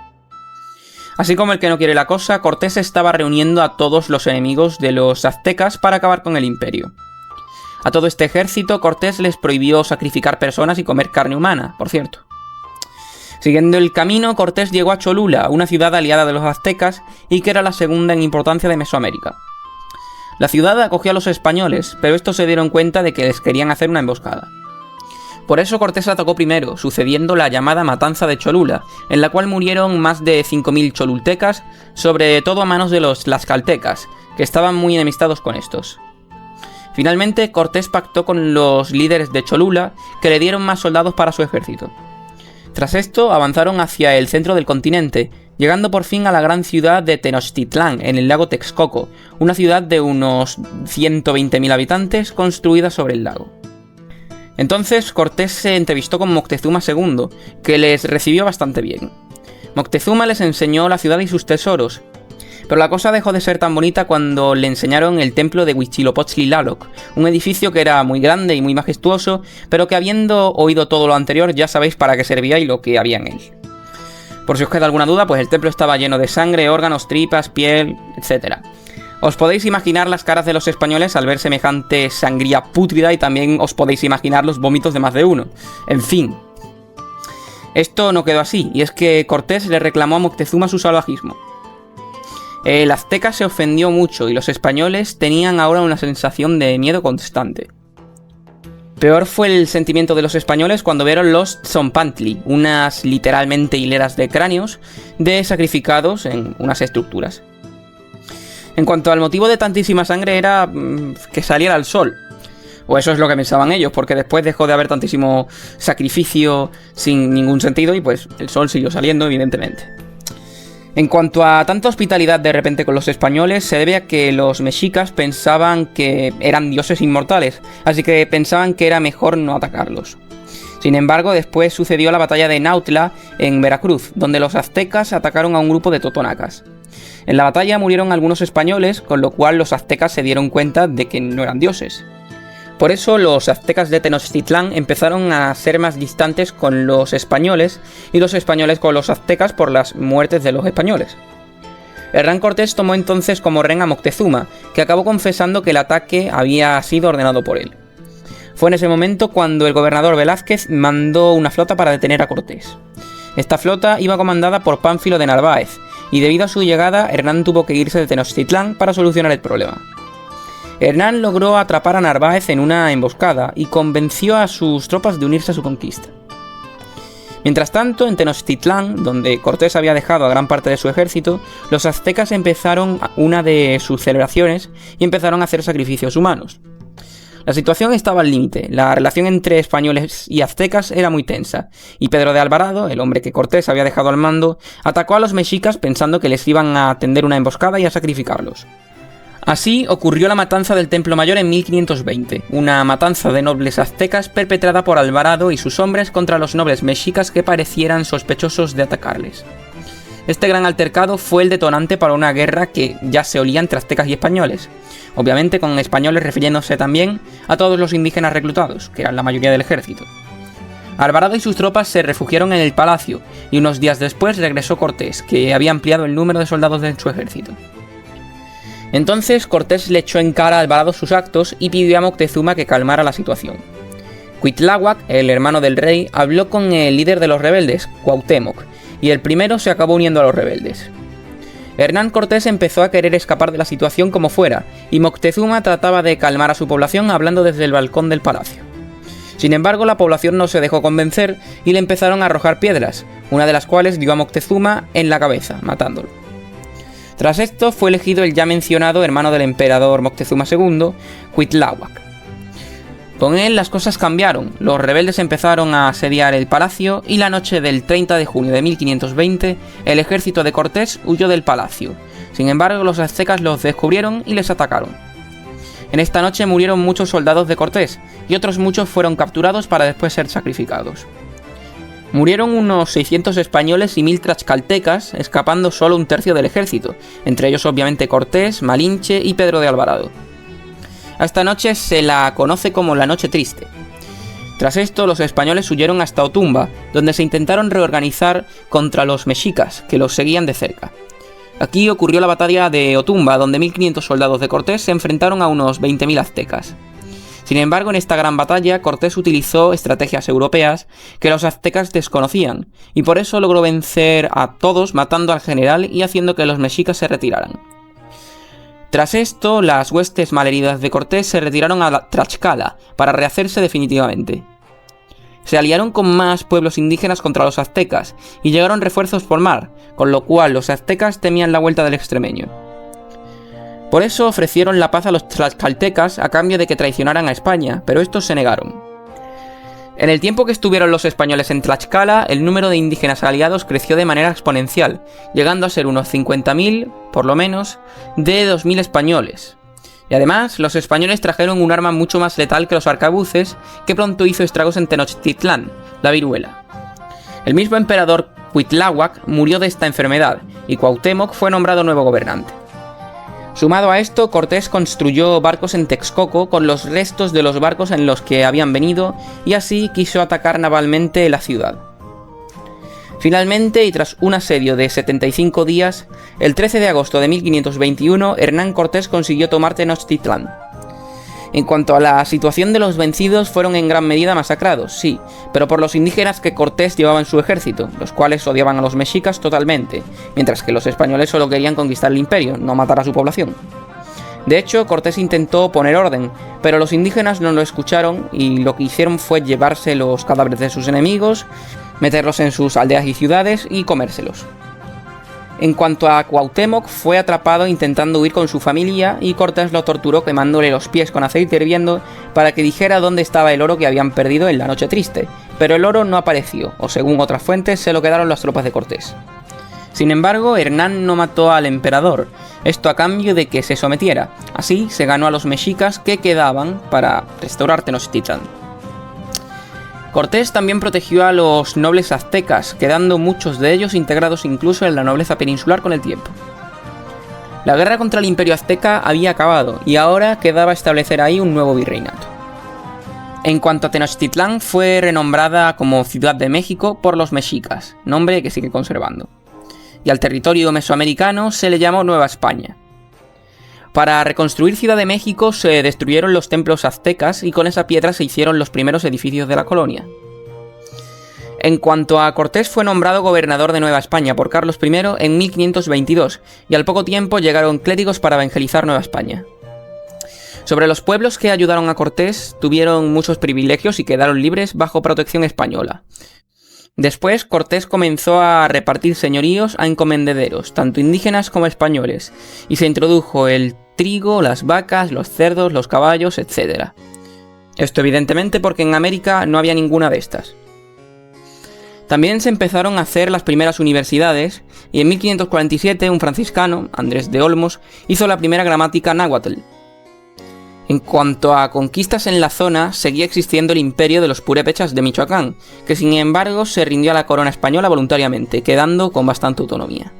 Así como el que no quiere la cosa, Cortés estaba reuniendo a todos los enemigos de los aztecas para acabar con el imperio. A todo este ejército, Cortés les prohibió sacrificar personas y comer carne humana, por cierto. Siguiendo el camino, Cortés llegó a Cholula, una ciudad aliada de los aztecas y que era la segunda en importancia de Mesoamérica. La ciudad acogió a los españoles, pero estos se dieron cuenta de que les querían hacer una emboscada. Por eso Cortés atacó primero, sucediendo la llamada Matanza de Cholula, en la cual murieron más de 5000 cholultecas, sobre todo a manos de los tlaxcaltecas, que estaban muy enemistados con estos. Finalmente, Cortés pactó con los líderes de Cholula, que le dieron más soldados para su ejército. Tras esto, avanzaron hacia el centro del continente, llegando por fin a la gran ciudad de Tenochtitlán, en el lago Texcoco, una ciudad de unos 120.000 habitantes construida sobre el lago. Entonces Cortés se entrevistó con Moctezuma II, que les recibió bastante bien. Moctezuma les enseñó la ciudad y sus tesoros, pero la cosa dejó de ser tan bonita cuando le enseñaron el templo de Huitzilopochtli-Tlaloc, un edificio que era muy grande y muy majestuoso, pero que habiendo oído todo lo anterior ya sabéis para qué servía y lo que había en él. Por si os queda alguna duda, pues el templo estaba lleno de sangre, órganos, tripas, piel, etc. Os podéis imaginar las caras de los españoles al ver semejante sangría pútrida y también os podéis imaginar los vómitos de más de uno. En fin. Esto no quedó así, y es que Cortés le reclamó a Moctezuma su salvajismo. El azteca se ofendió mucho y los españoles tenían ahora una sensación de miedo constante. Peor fue el sentimiento de los españoles cuando vieron los tzompantli, unas literalmente hileras de cráneos de sacrificados en unas estructuras. En cuanto al motivo de tantísima sangre era que saliera el sol. O eso es lo que pensaban ellos, porque después dejó de haber tantísimo sacrificio sin ningún sentido y pues el sol siguió saliendo, evidentemente. En cuanto a tanta hospitalidad de repente con los españoles, se debe a que los mexicas pensaban que eran dioses inmortales, así que pensaban que era mejor no atacarlos. Sin embargo, después sucedió la batalla de Nautla en Veracruz, donde los aztecas atacaron a un grupo de totonacas. En la batalla murieron algunos españoles, con lo cual los aztecas se dieron cuenta de que no eran dioses. Por eso los aztecas de Tenochtitlán empezaron a ser más distantes con los españoles y los españoles con los aztecas por las muertes de los españoles. Hernán Cortés tomó entonces como rehén a Moctezuma, que acabó confesando que el ataque había sido ordenado por él. Fue en ese momento cuando el gobernador Velázquez mandó una flota para detener a Cortés. Esta flota iba comandada por Pánfilo de Narváez, y debido a su llegada Hernán tuvo que irse de Tenochtitlán para solucionar el problema. Hernán logró atrapar a Narváez en una emboscada y convenció a sus tropas de unirse a su conquista. Mientras tanto, en Tenochtitlán, donde Cortés había dejado a gran parte de su ejército, los aztecas empezaron una de sus celebraciones y empezaron a hacer sacrificios humanos. La situación estaba al límite, la relación entre españoles y aztecas era muy tensa, y Pedro de Alvarado, el hombre que Cortés había dejado al mando, atacó a los mexicas pensando que les iban a tender una emboscada y a sacrificarlos. Así ocurrió la matanza del Templo Mayor en 1520, una matanza de nobles aztecas perpetrada por Alvarado y sus hombres contra los nobles mexicas que parecieran sospechosos de atacarles. Este gran altercado fue el detonante para una guerra que ya se olía entre aztecas y españoles, obviamente con españoles refiriéndose también a todos los indígenas reclutados, que eran la mayoría del ejército. Alvarado y sus tropas se refugiaron en el palacio, y unos días después regresó Cortés, que había ampliado el número de soldados de su ejército. Entonces Cortés le echó en cara a Alvarado sus actos y pidió a Moctezuma que calmara la situación. Cuitláhuac, el hermano del rey, habló con el líder de los rebeldes, Cuauhtémoc, y el primero se acabó uniendo a los rebeldes. Hernán Cortés empezó a querer escapar de la situación como fuera, y Moctezuma trataba de calmar a su población hablando desde el balcón del palacio. Sin embargo, la población no se dejó convencer y le empezaron a arrojar piedras, una de las cuales dio a Moctezuma en la cabeza, matándolo. Tras esto fue elegido el ya mencionado hermano del emperador Moctezuma II, Cuitláhuac. Con él las cosas cambiaron, los rebeldes empezaron a asediar el palacio y la noche del 30 de junio de 1520 el ejército de Cortés huyó del palacio. Sin embargo, los aztecas los descubrieron y les atacaron. En esta noche murieron muchos soldados de Cortés y otros muchos fueron capturados para después ser sacrificados. Murieron unos 600 españoles y 1000 tlaxcaltecas, escapando solo un tercio del ejército, entre ellos obviamente Cortés, Malinche y Pedro de Alvarado. A esta noche se la conoce como la Noche Triste. Tras esto, los españoles huyeron hasta Otumba, donde se intentaron reorganizar contra los mexicas, que los seguían de cerca. Aquí ocurrió la batalla de Otumba, donde 1500 soldados de Cortés se enfrentaron a unos 20.000 aztecas. Sin embargo, en esta gran batalla, Cortés utilizó estrategias europeas que los aztecas desconocían, y por eso logró vencer a todos matando al general y haciendo que los mexicas se retiraran. Tras esto, las huestes malheridas de Cortés se retiraron a Tlaxcala para rehacerse definitivamente. Se aliaron con más pueblos indígenas contra los aztecas, y llegaron refuerzos por mar, con lo cual los aztecas temían la vuelta del extremeño. Por eso ofrecieron la paz a los tlaxcaltecas a cambio de que traicionaran a España, pero estos se negaron. En el tiempo que estuvieron los españoles en Tlaxcala, el número de indígenas aliados creció de manera exponencial, llegando a ser unos 50.000, por lo menos, de 2.000 españoles. Y además, los españoles trajeron un arma mucho más letal que los arcabuces, que pronto hizo estragos en Tenochtitlán, la viruela. El mismo emperador Cuitláhuac murió de esta enfermedad, y Cuauhtémoc fue nombrado nuevo gobernante. Sumado a esto, Cortés construyó barcos en Texcoco con los restos de los barcos en los que habían venido, y así quiso atacar navalmente la ciudad. Finalmente, y tras un asedio de 75 días, el 13 de agosto de 1521, Hernán Cortés consiguió tomar Tenochtitlán. En cuanto a la situación de los vencidos, fueron en gran medida masacrados, sí, pero por los indígenas que Cortés llevaba en su ejército, los cuales odiaban a los mexicas totalmente, mientras que los españoles solo querían conquistar el imperio, no matar a su población. De hecho, Cortés intentó poner orden, pero los indígenas no lo escucharon y lo que hicieron fue llevarse los cadáveres de sus enemigos, meterlos en sus aldeas y ciudades y comérselos. En cuanto a Cuauhtémoc, fue atrapado intentando huir con su familia y Cortés lo torturó quemándole los pies con aceite hirviendo para que dijera dónde estaba el oro que habían perdido en la noche triste, pero el oro no apareció, o según otras fuentes se lo quedaron las tropas de Cortés. Sin embargo, Hernán no mató al emperador, esto a cambio de que se sometiera, así se ganó a los mexicas que quedaban para restaurar Tenochtitlán. Cortés también protegió a los nobles aztecas, quedando muchos de ellos integrados incluso en la nobleza peninsular con el tiempo. La guerra contra el imperio azteca había acabado y ahora quedaba establecer ahí un nuevo virreinato. En cuanto a Tenochtitlán, fue renombrada como Ciudad de México por los mexicas, nombre que sigue conservando. Y al territorio mesoamericano se le llamó Nueva España. Para reconstruir Ciudad de México se destruyeron los templos aztecas y con esa piedra se hicieron los primeros edificios de la colonia. En cuanto a Cortés, fue nombrado gobernador de Nueva España por Carlos I en 1522 y al poco tiempo llegaron clérigos para evangelizar Nueva España. Sobre los pueblos que ayudaron a Cortés, tuvieron muchos privilegios y quedaron libres bajo protección española. Después, Cortés comenzó a repartir señoríos a encomendederos, tanto indígenas como españoles, y se introdujo el trigo, las vacas, los cerdos, los caballos, etc. Esto evidentemente porque en América no había ninguna de estas. También se empezaron a hacer las primeras universidades, y en 1547 un franciscano, Andrés de Olmos, hizo la primera gramática náhuatl. En cuanto a conquistas en la zona, seguía existiendo el imperio de los purépechas de Michoacán, que sin embargo se rindió a la corona española voluntariamente, quedando con bastante autonomía.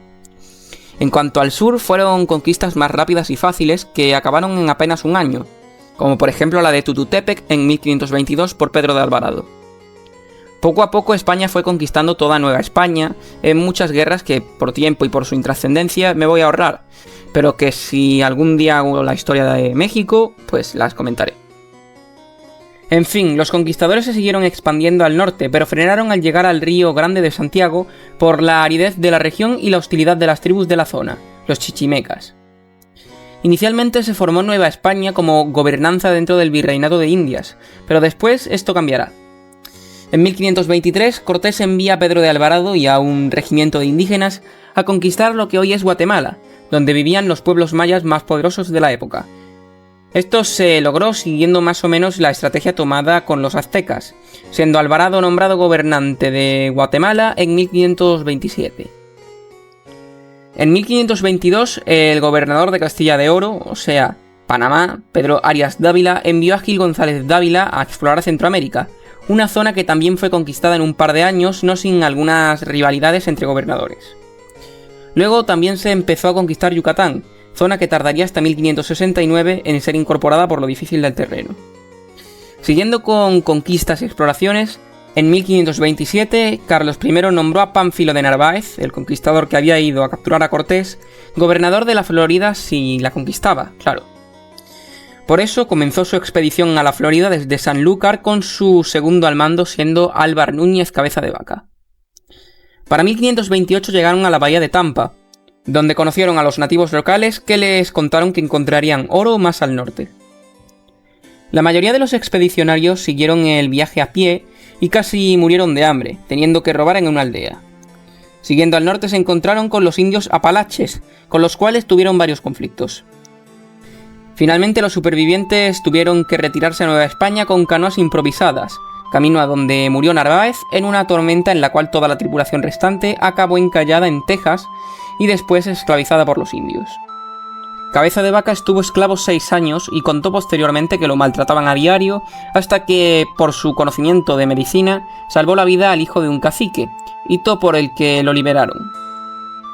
En cuanto al sur, fueron conquistas más rápidas y fáciles que acabaron en apenas un año, como por ejemplo la de Tututepec en 1522 por Pedro de Alvarado. Poco a poco España fue conquistando toda Nueva España, en muchas guerras que por tiempo y por su intrascendencia me voy a ahorrar, pero que si algún día hago la historia de México, pues las comentaré. En fin, los conquistadores se siguieron expandiendo al norte, pero frenaron al llegar al Río Grande de Santiago por la aridez de la región y la hostilidad de las tribus de la zona, los chichimecas. Inicialmente se formó Nueva España como gobernanza dentro del Virreinato de Indias, pero después esto cambiará. En 1523, Cortés envía a Pedro de Alvarado y a un regimiento de indígenas a conquistar lo que hoy es Guatemala, donde vivían los pueblos mayas más poderosos de la época. Esto se logró siguiendo más o menos la estrategia tomada con los aztecas, siendo Alvarado nombrado gobernante de Guatemala en 1527. En 1522, el gobernador de Castilla de Oro, o sea, Panamá, Pedro Arias Dávila, envió a Gil González Dávila a explorar Centroamérica, una zona que también fue conquistada en un par de años, no sin algunas rivalidades entre gobernadores. Luego también se empezó a conquistar Yucatán, zona que tardaría hasta 1569 en ser incorporada por lo difícil del terreno. Siguiendo con conquistas y exploraciones, en 1527 Carlos I nombró a Pánfilo de Narváez, el conquistador que había ido a capturar a Cortés, gobernador de la Florida si la conquistaba, claro. Por eso comenzó su expedición a la Florida desde Sanlúcar con su segundo al mando siendo Álvar Núñez Cabeza de Vaca. Para 1528 llegaron a la bahía de Tampa, donde conocieron a los nativos locales que les contaron que encontrarían oro más al norte. La mayoría de los expedicionarios siguieron el viaje a pie y casi murieron de hambre, teniendo que robar en una aldea. Siguiendo al norte se encontraron con los indios apalaches, con los cuales tuvieron varios conflictos. Finalmente los supervivientes tuvieron que retirarse a Nueva España con canoas improvisadas, camino a donde murió Narváez en una tormenta en la cual toda la tripulación restante acabó encallada en Texas y después esclavizada por los indios. Cabeza de Vaca estuvo esclavo 6 años y contó posteriormente que lo maltrataban a diario hasta que, por su conocimiento de medicina, salvó la vida al hijo de un cacique, hito por el que lo liberaron.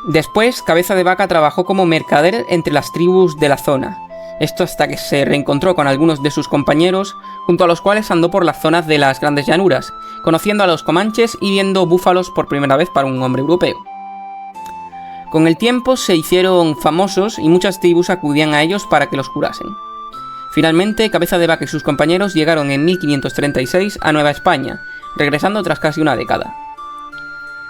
Después, Cabeza de Vaca trabajó como mercader entre las tribus de la zona, esto hasta que se reencontró con algunos de sus compañeros, junto a los cuales andó por las zonas de las grandes llanuras, conociendo a los comanches y viendo búfalos por primera vez para un hombre europeo. Con el tiempo se hicieron famosos y muchas tribus acudían a ellos para que los curasen. Finalmente, Cabeza de Vaca y sus compañeros llegaron en 1536 a Nueva España, regresando tras casi una década.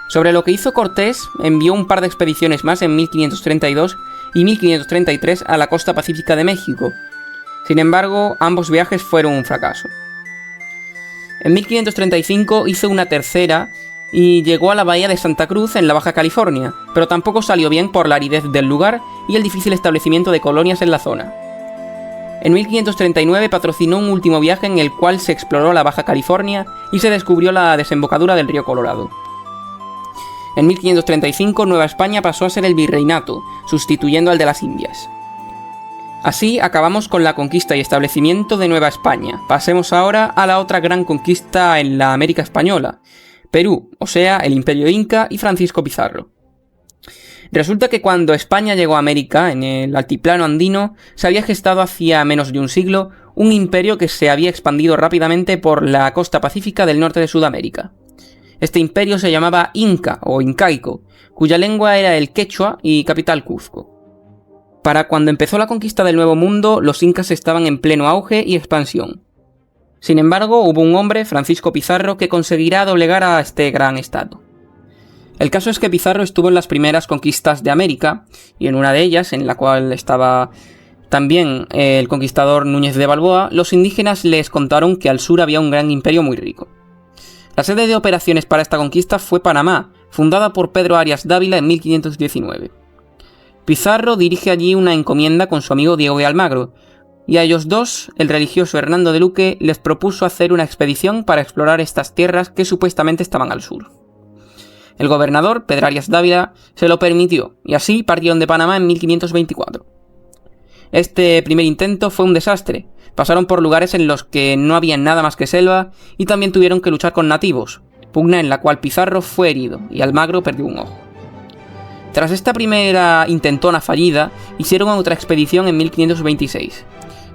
Sobre lo que hizo Cortés, envió un par de expediciones más en 1532 y 1533 a la costa pacífica de México. Sin embargo, ambos viajes fueron un fracaso. En 1535 hizo una tercera y llegó a la bahía de Santa Cruz en la Baja California, pero tampoco salió bien por la aridez del lugar y el difícil establecimiento de colonias en la zona. En 1539 patrocinó un último viaje en el cual se exploró la Baja California y se descubrió la desembocadura del río Colorado. En 1535 Nueva España pasó a ser el virreinato, sustituyendo al de las Indias. Así acabamos con la conquista y establecimiento de Nueva España. Pasemos ahora a la otra gran conquista en la América española, Perú, o sea, el Imperio Inca y Francisco Pizarro. Resulta que cuando España llegó a América, en el altiplano andino, se había gestado hacía menos de un siglo un imperio que se había expandido rápidamente por la costa pacífica del norte de Sudamérica. Este imperio se llamaba Inca o incaico, cuya lengua era el quechua y capital Cuzco. Para cuando empezó la conquista del Nuevo Mundo, los incas estaban en pleno auge y expansión. Sin embargo, hubo un hombre, Francisco Pizarro, que conseguirá doblegar a este gran estado. El caso es que Pizarro estuvo en las primeras conquistas de América, y en una de ellas, en la cual estaba también el conquistador Núñez de Balboa, los indígenas les contaron que al sur había un gran imperio muy rico. La sede de operaciones para esta conquista fue Panamá, fundada por Pedro Arias Dávila en 1519. Pizarro dirige allí una encomienda con su amigo Diego de Almagro, y a ellos dos, el religioso Hernando de Luque les propuso hacer una expedición para explorar estas tierras que supuestamente estaban al sur. El gobernador, Pedro Arias Dávila, se lo permitió, y así partieron de Panamá en 1524. Este primer intento fue un desastre, pasaron por lugares en los que no había nada más que selva, y también tuvieron que luchar con nativos, pugna en la cual Pizarro fue herido, y Almagro perdió un ojo. Tras esta primera intentona fallida, hicieron otra expedición en 1526.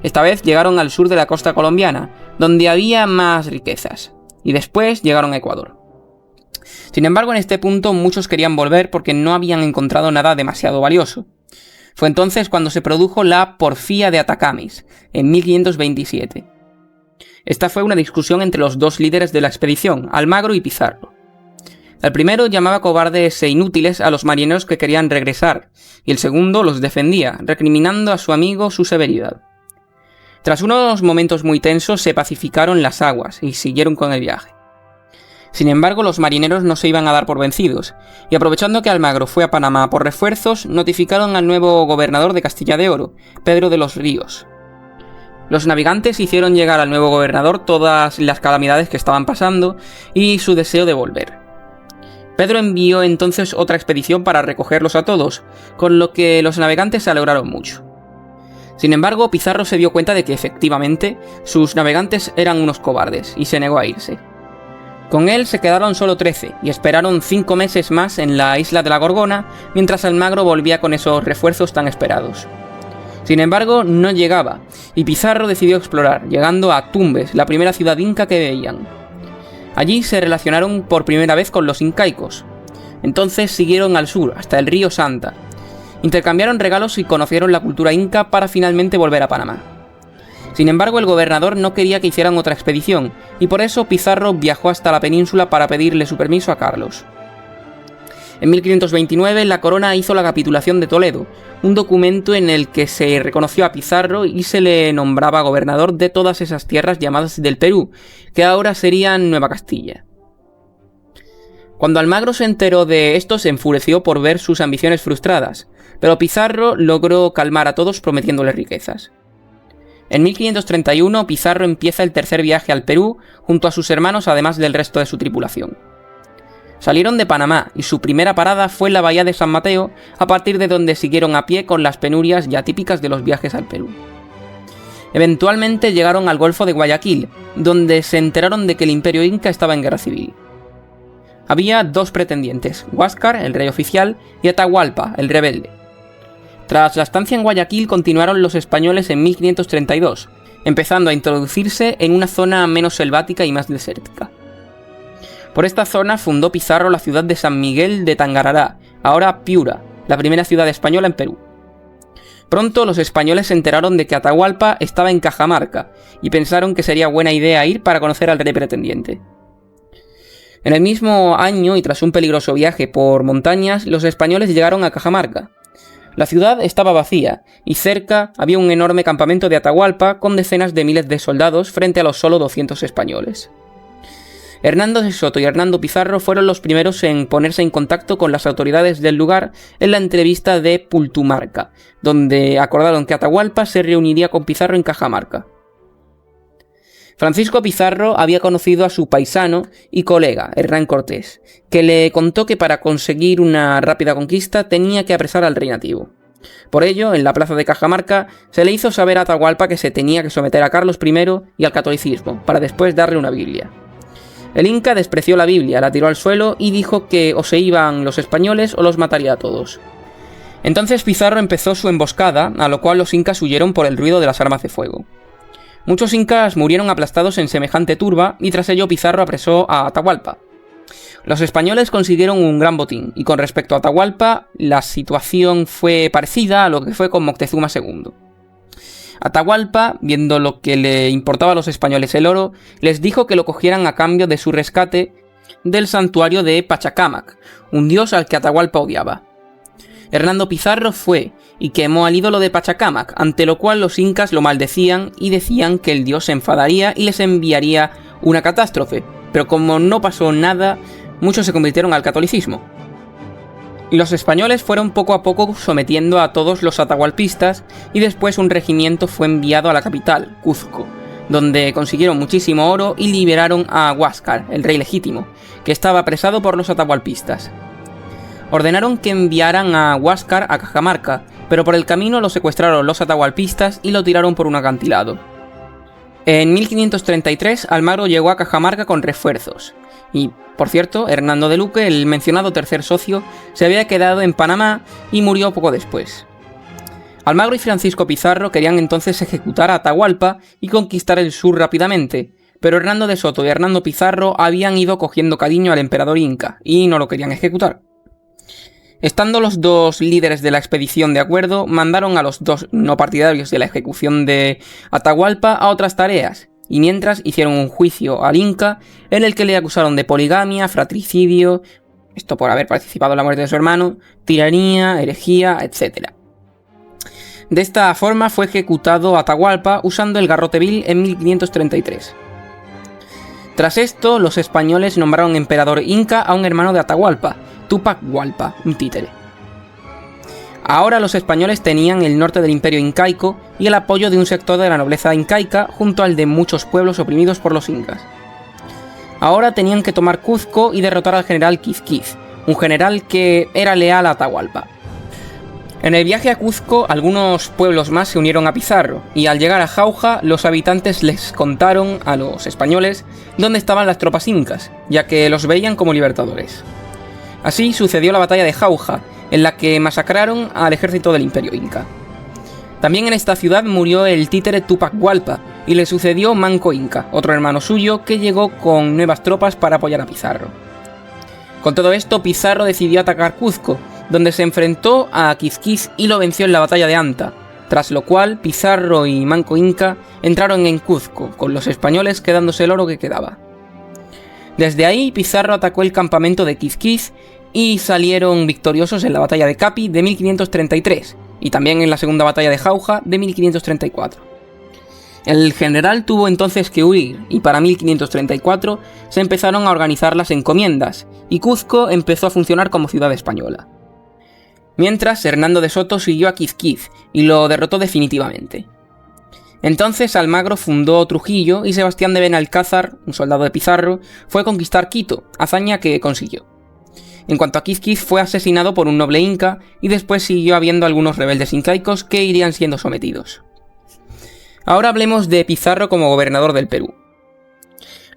Esta vez llegaron al sur de la costa colombiana, donde había más riquezas, y después llegaron a Ecuador. Sin embargo, en este punto muchos querían volver porque no habían encontrado nada demasiado valioso. Fue entonces cuando se produjo la Porfía de Atacames, en 1527. Esta fue una discusión entre los dos líderes de la expedición, Almagro y Pizarro. El primero llamaba cobardes e inútiles a los marineros que querían regresar, y el segundo los defendía, recriminando a su amigo su severidad. Tras unos momentos muy tensos se pacificaron las aguas y siguieron con el viaje. Sin embargo, los marineros no se iban a dar por vencidos, y aprovechando que Almagro fue a Panamá por refuerzos, notificaron al nuevo gobernador de Castilla de Oro, Pedro de los Ríos. Los navegantes hicieron llegar al nuevo gobernador todas las calamidades que estaban pasando y su deseo de volver. Pedro envió entonces otra expedición para recogerlos a todos, con lo que los navegantes se alegraron mucho. Sin embargo, Pizarro se dio cuenta de que efectivamente sus navegantes eran unos cobardes y se negó a irse. Con él se quedaron solo 13 y esperaron 5 meses más en la isla de la Gorgona mientras Almagro volvía con esos refuerzos tan esperados. Sin embargo, no llegaba y Pizarro decidió explorar, llegando a Tumbes, la primera ciudad inca que veían. Allí se relacionaron por primera vez con los incaicos. Entonces siguieron al sur hasta el río Santa. Intercambiaron regalos y conocieron la cultura inca para finalmente volver a Panamá. Sin embargo, el gobernador no quería que hicieran otra expedición, y por eso Pizarro viajó hasta la península para pedirle su permiso a Carlos. En 1529 la corona hizo la capitulación de Toledo, un documento en el que se reconoció a Pizarro y se le nombraba gobernador de todas esas tierras llamadas del Perú, que ahora serían Nueva Castilla. Cuando Almagro se enteró de esto se enfureció por ver sus ambiciones frustradas, pero Pizarro logró calmar a todos prometiéndoles riquezas. En 1531 Pizarro empieza el tercer viaje al Perú junto a sus hermanos además del resto de su tripulación. Salieron de Panamá y su primera parada fue en la bahía de San Mateo, a partir de donde siguieron a pie con las penurias ya típicas de los viajes al Perú. Eventualmente llegaron al Golfo de Guayaquil, donde se enteraron de que el Imperio Inca estaba en guerra civil. Había dos pretendientes, Huáscar, el rey oficial, y Atahualpa, el rebelde. Tras la estancia en Guayaquil continuaron los españoles en 1532, empezando a introducirse en una zona menos selvática y más desértica. Por esta zona fundó Pizarro la ciudad de San Miguel de Tangarará, ahora Piura, la primera ciudad española en Perú. Pronto los españoles se enteraron de que Atahualpa estaba en Cajamarca y pensaron que sería buena idea ir para conocer al rey pretendiente. En el mismo año y tras un peligroso viaje por montañas, los españoles llegaron a Cajamarca. La ciudad estaba vacía y cerca había un enorme campamento de Atahualpa con decenas de miles de soldados frente a los solo 200 españoles. Hernando de Soto y Hernando Pizarro fueron los primeros en ponerse en contacto con las autoridades del lugar en la entrevista de Pultumarca, donde acordaron que Atahualpa se reuniría con Pizarro en Cajamarca. Francisco Pizarro había conocido a su paisano y colega, Hernán Cortés, que le contó que para conseguir una rápida conquista tenía que apresar al rey nativo. Por ello, en la plaza de Cajamarca, se le hizo saber a Atahualpa que se tenía que someter a Carlos I y al catolicismo, para después darle una Biblia. El Inca despreció la Biblia, la tiró al suelo y dijo que o se iban los españoles o los mataría a todos. Entonces Pizarro empezó su emboscada, a lo cual los incas huyeron por el ruido de las armas de fuego. Muchos incas murieron aplastados en semejante turba y tras ello Pizarro apresó a Atahualpa. Los españoles consiguieron un gran botín y con respecto a Atahualpa la situación fue parecida a lo que fue con Moctezuma II. Atahualpa, viendo lo que le importaba a los españoles el oro, les dijo que lo cogieran a cambio de su rescate del santuario de Pachacámac, un dios al que Atahualpa odiaba. Hernando Pizarro fue y quemó al ídolo de Pachacámac, ante lo cual los incas lo maldecían y decían que el dios se enfadaría y les enviaría una catástrofe, pero como no pasó nada, muchos se convirtieron al catolicismo. Los españoles fueron poco a poco sometiendo a todos los atahualpistas y después un regimiento fue enviado a la capital, Cuzco, donde consiguieron muchísimo oro y liberaron a Huáscar, el rey legítimo, que estaba apresado por los atahualpistas. Ordenaron que enviaran a Huáscar a Cajamarca, pero por el camino lo secuestraron los atahualpistas y lo tiraron por un acantilado. En 1533 Almagro llegó a Cajamarca con refuerzos. Y, por cierto, Hernando de Luque, el mencionado tercer socio, se había quedado en Panamá y murió poco después. Almagro y Francisco Pizarro querían entonces ejecutar a Atahualpa y conquistar el sur rápidamente, pero Hernando de Soto y Hernando Pizarro habían ido cogiendo cariño al emperador inca y no lo querían ejecutar. Estando los dos líderes de la expedición de acuerdo, mandaron a los dos no partidarios de la ejecución de Atahualpa a otras tareas, y mientras hicieron un juicio al Inca en el que le acusaron de poligamia, fratricidio, esto por haber participado en la muerte de su hermano, tiranía, herejía, etc. De esta forma fue ejecutado Atahualpa usando el garrote vil en 1533. Tras esto, los españoles nombraron emperador inca a un hermano de Atahualpa, Túpac Hualpa, un títere. Ahora los españoles tenían el norte del imperio incaico y el apoyo de un sector de la nobleza incaica junto al de muchos pueblos oprimidos por los incas. Ahora tenían que tomar Cuzco y derrotar al general Quizquiz, un general que era leal a Atahualpa. En el viaje a Cuzco, algunos pueblos más se unieron a Pizarro, y al llegar a Jauja, los habitantes les contaron a los españoles dónde estaban las tropas incas, ya que los veían como libertadores. Así sucedió la batalla de Jauja, en la que masacraron al ejército del imperio inca. También en esta ciudad murió el títere Túpac Hualpa, y le sucedió Manco Inca, otro hermano suyo que llegó con nuevas tropas para apoyar a Pizarro. Con todo esto, Pizarro decidió atacar Cuzco, donde se enfrentó a Quizquiz y lo venció en la batalla de Anta, tras lo cual Pizarro y Manco Inca entraron en Cuzco, con los españoles quedándose el oro que quedaba. Desde ahí Pizarro atacó el campamento de Quizquiz y salieron victoriosos en la batalla de Capi de 1533 y también en la segunda batalla de Jauja de 1534. El general tuvo entonces que huir y para 1534 se empezaron a organizar las encomiendas y Cuzco empezó a funcionar como ciudad española. Mientras, Hernando de Soto siguió a Quizquiz y lo derrotó definitivamente. Entonces Almagro fundó Trujillo y Sebastián de Benalcázar, un soldado de Pizarro, fue a conquistar Quito, hazaña que consiguió. En cuanto a Quizquiz, fue asesinado por un noble inca y después siguió habiendo algunos rebeldes incaicos que irían siendo sometidos. Ahora hablemos de Pizarro como gobernador del Perú.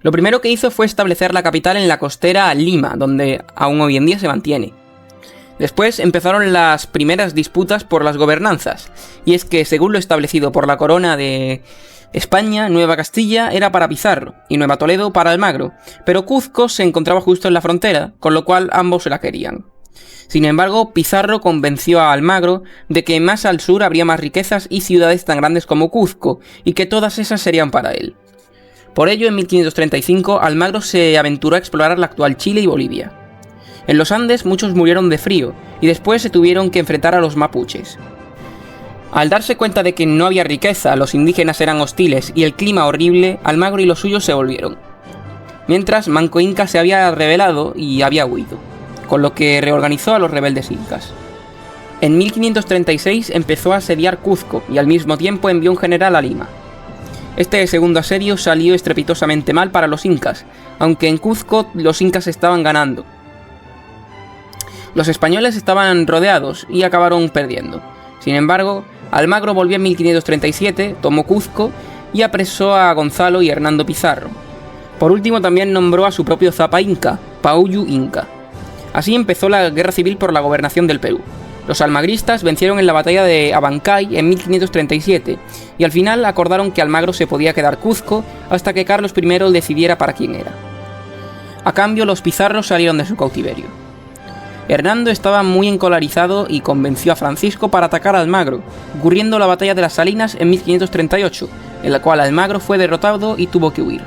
Lo primero que hizo fue establecer la capital en la costera Lima, donde aún hoy en día se mantiene. Después empezaron las primeras disputas por las gobernanzas, y es que según lo establecido por la corona de España, Nueva Castilla era para Pizarro y Nueva Toledo para Almagro, pero Cuzco se encontraba justo en la frontera, con lo cual ambos se la querían. Sin embargo, Pizarro convenció a Almagro de que más al sur habría más riquezas y ciudades tan grandes como Cuzco, y que todas esas serían para él. Por ello, en 1535, Almagro se aventuró a explorar la actual Chile y Bolivia. En los Andes muchos murieron de frío, y después se tuvieron que enfrentar a los mapuches. Al darse cuenta de que no había riqueza, los indígenas eran hostiles y el clima horrible, Almagro y los suyos se volvieron. Mientras, Manco Inca se había rebelado y había huido, con lo que reorganizó a los rebeldes incas. En 1536 empezó a asediar Cuzco y al mismo tiempo envió un general a Lima. Este segundo asedio salió estrepitosamente mal para los incas, aunque en Cuzco los incas estaban ganando. Los españoles estaban rodeados y acabaron perdiendo. Sin embargo, Almagro volvió en 1537, tomó Cuzco y apresó a Gonzalo y Hernando Pizarro. Por último también nombró a su propio zapa inca, Paullu Inca. Así empezó la guerra civil por la gobernación del Perú. Los almagristas vencieron en la batalla de Abancay en 1537 y al final acordaron que Almagro se podía quedar Cuzco hasta que Carlos I decidiera para quién era. A cambio, los Pizarros salieron de su cautiverio. Hernando estaba muy encolarizado y convenció a Francisco para atacar a Almagro, ocurriendo la batalla de las Salinas en 1538, en la cual Almagro fue derrotado y tuvo que huir.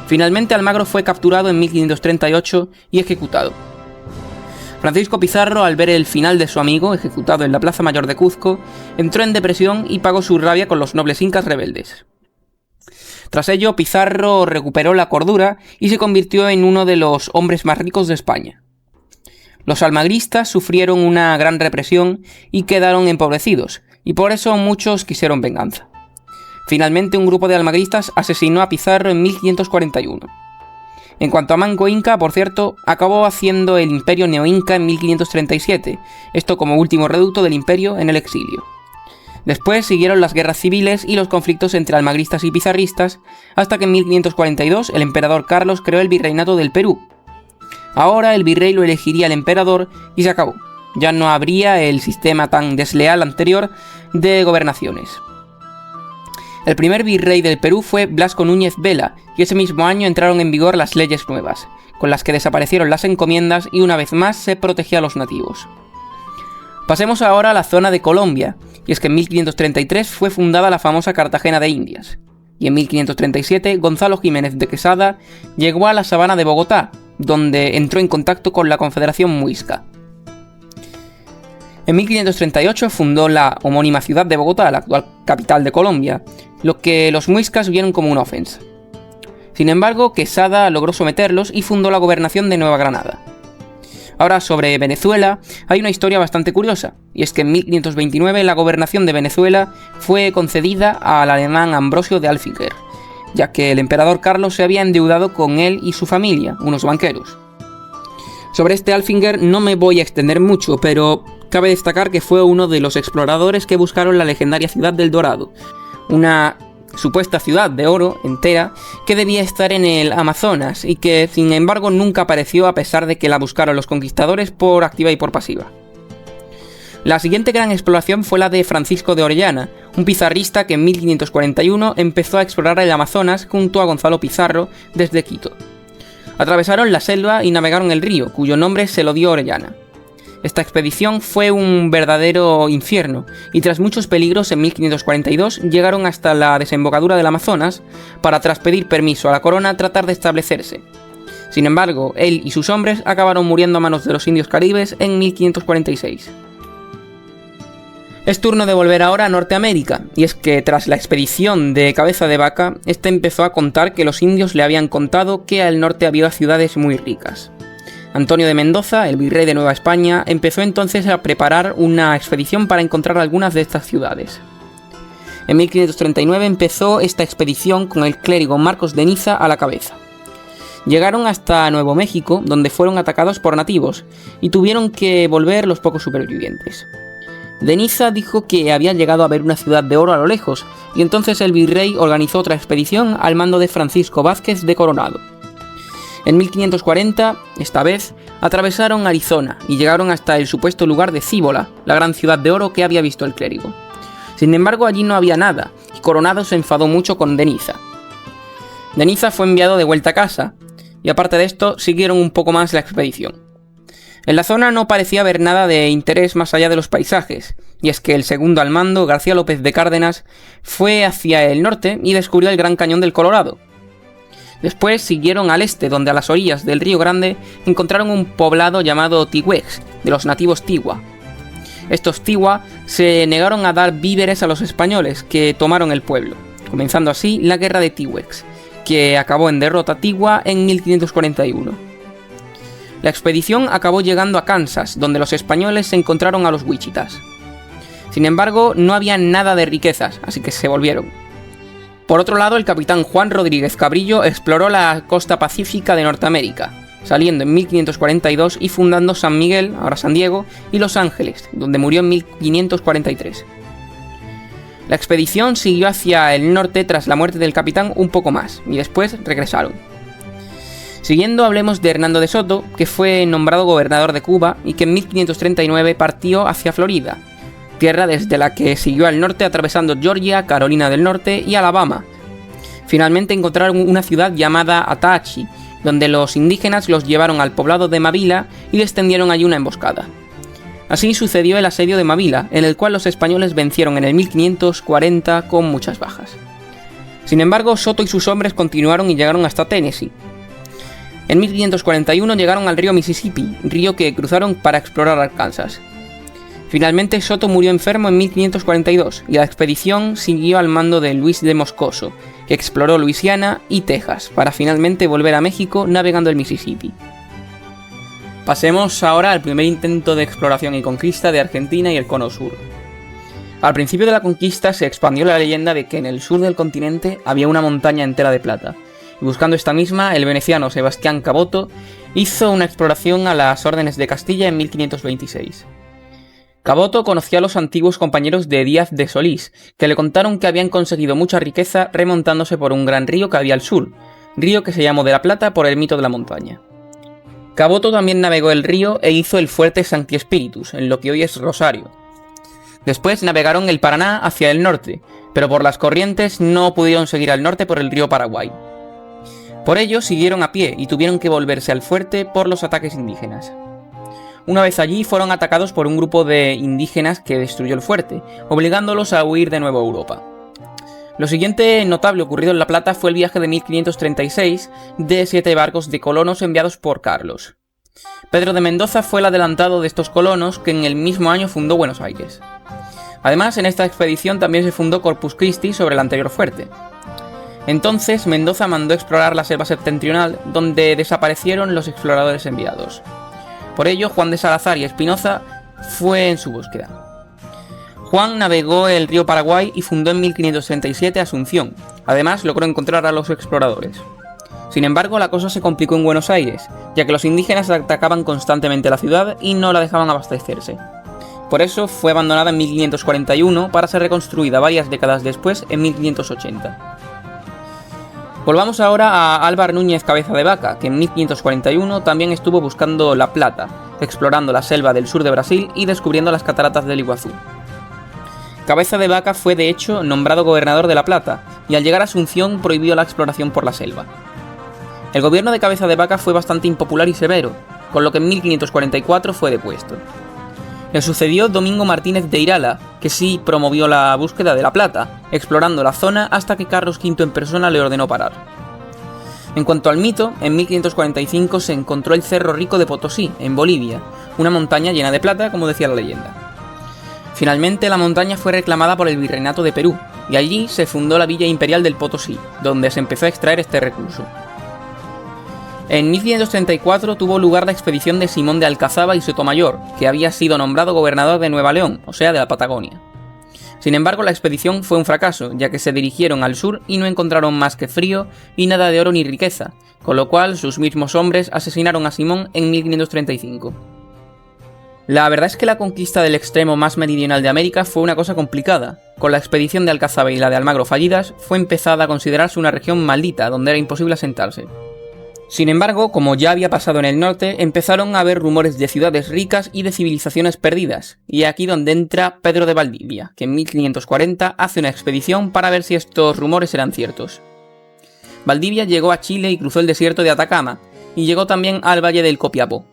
Finalmente Almagro fue capturado en 1538 y ejecutado. Francisco Pizarro, al ver el final de su amigo, ejecutado en la Plaza Mayor de Cuzco, entró en depresión y pagó su rabia con los nobles incas rebeldes. Tras ello, Pizarro recuperó la cordura y se convirtió en uno de los hombres más ricos de España. Los almagristas sufrieron una gran represión y quedaron empobrecidos, y por eso muchos quisieron venganza. Finalmente, un grupo de almagristas asesinó a Pizarro en 1541. En cuanto a Manco Inca, por cierto, acabó haciendo el imperio neoinca en 1537, esto como último reducto del imperio en el exilio. Después siguieron las guerras civiles y los conflictos entre almagristas y pizarristas, hasta que en 1542 el emperador Carlos creó el virreinato del Perú. Ahora el virrey lo elegiría el emperador y se acabó. Ya no habría el sistema tan desleal anterior de gobernaciones. El primer virrey del Perú fue Blasco Núñez Vela, y ese mismo año entraron en vigor las leyes nuevas, con las que desaparecieron las encomiendas y una vez más se protegía a los nativos. Pasemos ahora a la zona de Colombia, y es que en 1533 fue fundada la famosa Cartagena de Indias, y en 1537 Gonzalo Jiménez de Quesada llegó a la sabana de Bogotá, donde entró en contacto con la Confederación Muisca. En 1538 fundó la homónima ciudad de Bogotá, la actual capital de Colombia, lo que los muiscas vieron como una ofensa. Sin embargo, Quesada logró someterlos y fundó la gobernación de Nueva Granada. Ahora, sobre Venezuela, hay una historia bastante curiosa, y es que en 1529 la gobernación de Venezuela fue concedida al alemán Ambrosio de Alfinger, ya que el emperador Carlos se había endeudado con él y su familia, unos banqueros. Sobre este Alfinger no me voy a extender mucho, pero cabe destacar que fue uno de los exploradores que buscaron la legendaria ciudad del Dorado, una supuesta ciudad de oro entera que debía estar en el Amazonas y que sin embargo nunca apareció a pesar de que la buscaron los conquistadores por activa y por pasiva. La siguiente gran exploración fue la de Francisco de Orellana, un pizarrista que en 1541 empezó a explorar el Amazonas junto a Gonzalo Pizarro desde Quito. Atravesaron la selva y navegaron el río, cuyo nombre se lo dio Orellana. Esta expedición fue un verdadero infierno, y tras muchos peligros en 1542 llegaron hasta la desembocadura del Amazonas para, tras pedir permiso a la corona, tratar de establecerse. Sin embargo, él y sus hombres acabaron muriendo a manos de los indios caribes en 1546. Es turno de volver ahora a Norteamérica, y es que tras la expedición de Cabeza de Vaca, este empezó a contar que los indios le habían contado que al norte había ciudades muy ricas. Antonio de Mendoza, el virrey de Nueva España, empezó entonces a preparar una expedición para encontrar algunas de estas ciudades. En 1539 empezó esta expedición con el clérigo Marcos de Niza a la cabeza. Llegaron hasta Nuevo México, donde fueron atacados por nativos, y tuvieron que volver los pocos supervivientes. De Niza dijo que había llegado a ver una ciudad de oro a lo lejos, y entonces el virrey organizó otra expedición al mando de Francisco Vázquez de Coronado. En 1540, esta vez, atravesaron Arizona y llegaron hasta el supuesto lugar de Cíbola, la gran ciudad de oro que había visto el clérigo. Sin embargo, allí no había nada, y Coronado se enfadó mucho con De Niza. De Niza fue enviado de vuelta a casa, y aparte de esto, siguieron un poco más la expedición. En la zona no parecía haber nada de interés más allá de los paisajes, y es que el segundo al mando, García López de Cárdenas, fue hacia el norte y descubrió el Gran Cañón del Colorado. Después siguieron al este, donde a las orillas del Río Grande encontraron un poblado llamado Tihuex, de los nativos Tiwa. Estos Tiwa se negaron a dar víveres a los españoles, que tomaron el pueblo, comenzando así la Guerra de Tihuex, que acabó en derrota Tiwa en 1541. La expedición acabó llegando a Kansas, donde los españoles se encontraron a los wichitas. Sin embargo, no había nada de riquezas, así que se volvieron. Por otro lado, el capitán Juan Rodríguez Cabrillo exploró la costa pacífica de Norteamérica, saliendo en 1542 y fundando San Miguel, ahora San Diego, y Los Ángeles, donde murió en 1543. La expedición siguió hacia el norte tras la muerte del capitán un poco más, y después regresaron. Siguiendo, hablemos de Hernando de Soto, que fue nombrado gobernador de Cuba y que en 1539 partió hacia Florida, tierra desde la que siguió al norte atravesando Georgia, Carolina del Norte y Alabama. Finalmente encontraron una ciudad llamada Atachi, donde los indígenas los llevaron al poblado de Mavila y les tendieron allí una emboscada. Así sucedió el asedio de Mavila, en el cual los españoles vencieron en el 1540 con muchas bajas. Sin embargo, Soto y sus hombres continuaron y llegaron hasta Tennessee. En 1541 llegaron al río Mississippi, río que cruzaron para explorar Arkansas. Finalmente Soto murió enfermo en 1542 y la expedición siguió al mando de Luis de Moscoso, que exploró Luisiana y Texas, para finalmente volver a México navegando el Mississippi. Pasemos ahora al primer intento de exploración y conquista de Argentina y el Cono Sur. Al principio de la conquista se expandió la leyenda de que en el sur del continente había una montaña entera de plata. Buscando esta misma, el veneciano Sebastián Caboto hizo una exploración a las órdenes de Castilla en 1526. Caboto conocía a los antiguos compañeros de Díaz de Solís, que le contaron que habían conseguido mucha riqueza remontándose por un gran río que había al sur, río que se llamó de la Plata por el mito de la montaña. Caboto también navegó el río e hizo el fuerte Sancti Spíritus, en lo que hoy es Rosario. Después navegaron el Paraná hacia el norte, pero por las corrientes no pudieron seguir al norte por el río Paraguay. Por ello siguieron a pie y tuvieron que volverse al fuerte por los ataques indígenas. Una vez allí fueron atacados por un grupo de indígenas que destruyó el fuerte, obligándolos a huir de nuevo a Europa. Lo siguiente notable ocurrido en La Plata fue el viaje de 1536 de 7 barcos de colonos enviados por Carlos. Pedro de Mendoza fue el adelantado de estos colonos que en el mismo año fundó Buenos Aires. Además, en esta expedición también se fundó Corpus Christi sobre el anterior fuerte. Entonces Mendoza mandó explorar la selva septentrional, donde desaparecieron los exploradores enviados. Por ello, Juan de Salazar y Espinoza fue en su búsqueda. Juan navegó el río Paraguay y fundó en 1537 Asunción. Además, logró encontrar a los exploradores. Sin embargo, la cosa se complicó en Buenos Aires, ya que los indígenas atacaban constantemente la ciudad y no la dejaban abastecerse. Por eso fue abandonada en 1541 para ser reconstruida varias décadas después, en 1580. Volvamos ahora a Álvar Núñez Cabeza de Vaca, que en 1541 también estuvo buscando La Plata, explorando la selva del sur de Brasil y descubriendo las cataratas del Iguazú. Cabeza de Vaca fue de hecho nombrado gobernador de La Plata, y al llegar a Asunción prohibió la exploración por la selva. El gobierno de Cabeza de Vaca fue bastante impopular y severo, con lo que en 1544 fue depuesto. Le sucedió Domingo Martínez de Irala, que sí promovió la búsqueda de La Plata, explorando la zona hasta que Carlos V en persona le ordenó parar. En cuanto al mito, en 1545 se encontró el Cerro Rico de Potosí, en Bolivia, una montaña llena de plata, como decía la leyenda. Finalmente la montaña fue reclamada por el Virreinato de Perú, y allí se fundó la Villa Imperial del Potosí, donde se empezó a extraer este recurso. En 1534 tuvo lugar la expedición de Simón de Alcazaba y Sotomayor, que había sido nombrado gobernador de Nueva León, o sea, de la Patagonia. Sin embargo, la expedición fue un fracaso, ya que se dirigieron al sur y no encontraron más que frío y nada de oro ni riqueza, con lo cual sus mismos hombres asesinaron a Simón en 1535. La verdad es que la conquista del extremo más meridional de América fue una cosa complicada. Con la expedición de Alcázar y la de Almagro fallidas, fue empezada a considerarse una región maldita, donde era imposible asentarse. Sin embargo, como ya había pasado en el norte, empezaron a haber rumores de ciudades ricas y de civilizaciones perdidas, y aquí donde entra Pedro de Valdivia, que en 1540 hace una expedición para ver si estos rumores eran ciertos. Valdivia llegó a Chile y cruzó el desierto de Atacama, y llegó también al valle del Copiapó.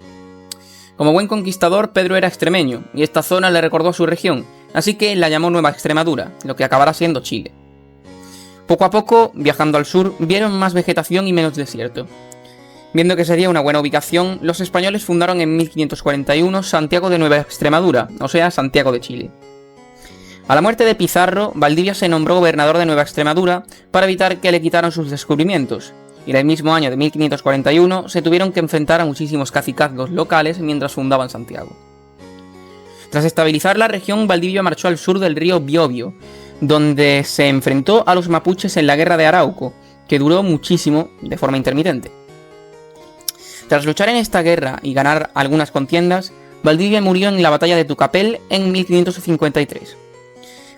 Como buen conquistador, Pedro era extremeño, y esta zona le recordó a su región, así que la llamó Nueva Extremadura, lo que acabará siendo Chile. Poco a poco, viajando al sur, vieron más vegetación y menos desierto. Viendo que sería una buena ubicación, los españoles fundaron en 1541 Santiago de Nueva Extremadura, o sea, Santiago de Chile. A la muerte de Pizarro, Valdivia se nombró gobernador de Nueva Extremadura para evitar que le quitaran sus descubrimientos, y en el mismo año de 1541 se tuvieron que enfrentar a muchísimos cacicazgos locales mientras fundaban Santiago. Tras estabilizar la región, Valdivia marchó al sur del río Biobío, donde se enfrentó a los mapuches en la Guerra de Arauco, que duró muchísimo de forma intermitente. Tras luchar en esta guerra y ganar algunas contiendas, Valdivia murió en la batalla de Tucapel en 1553.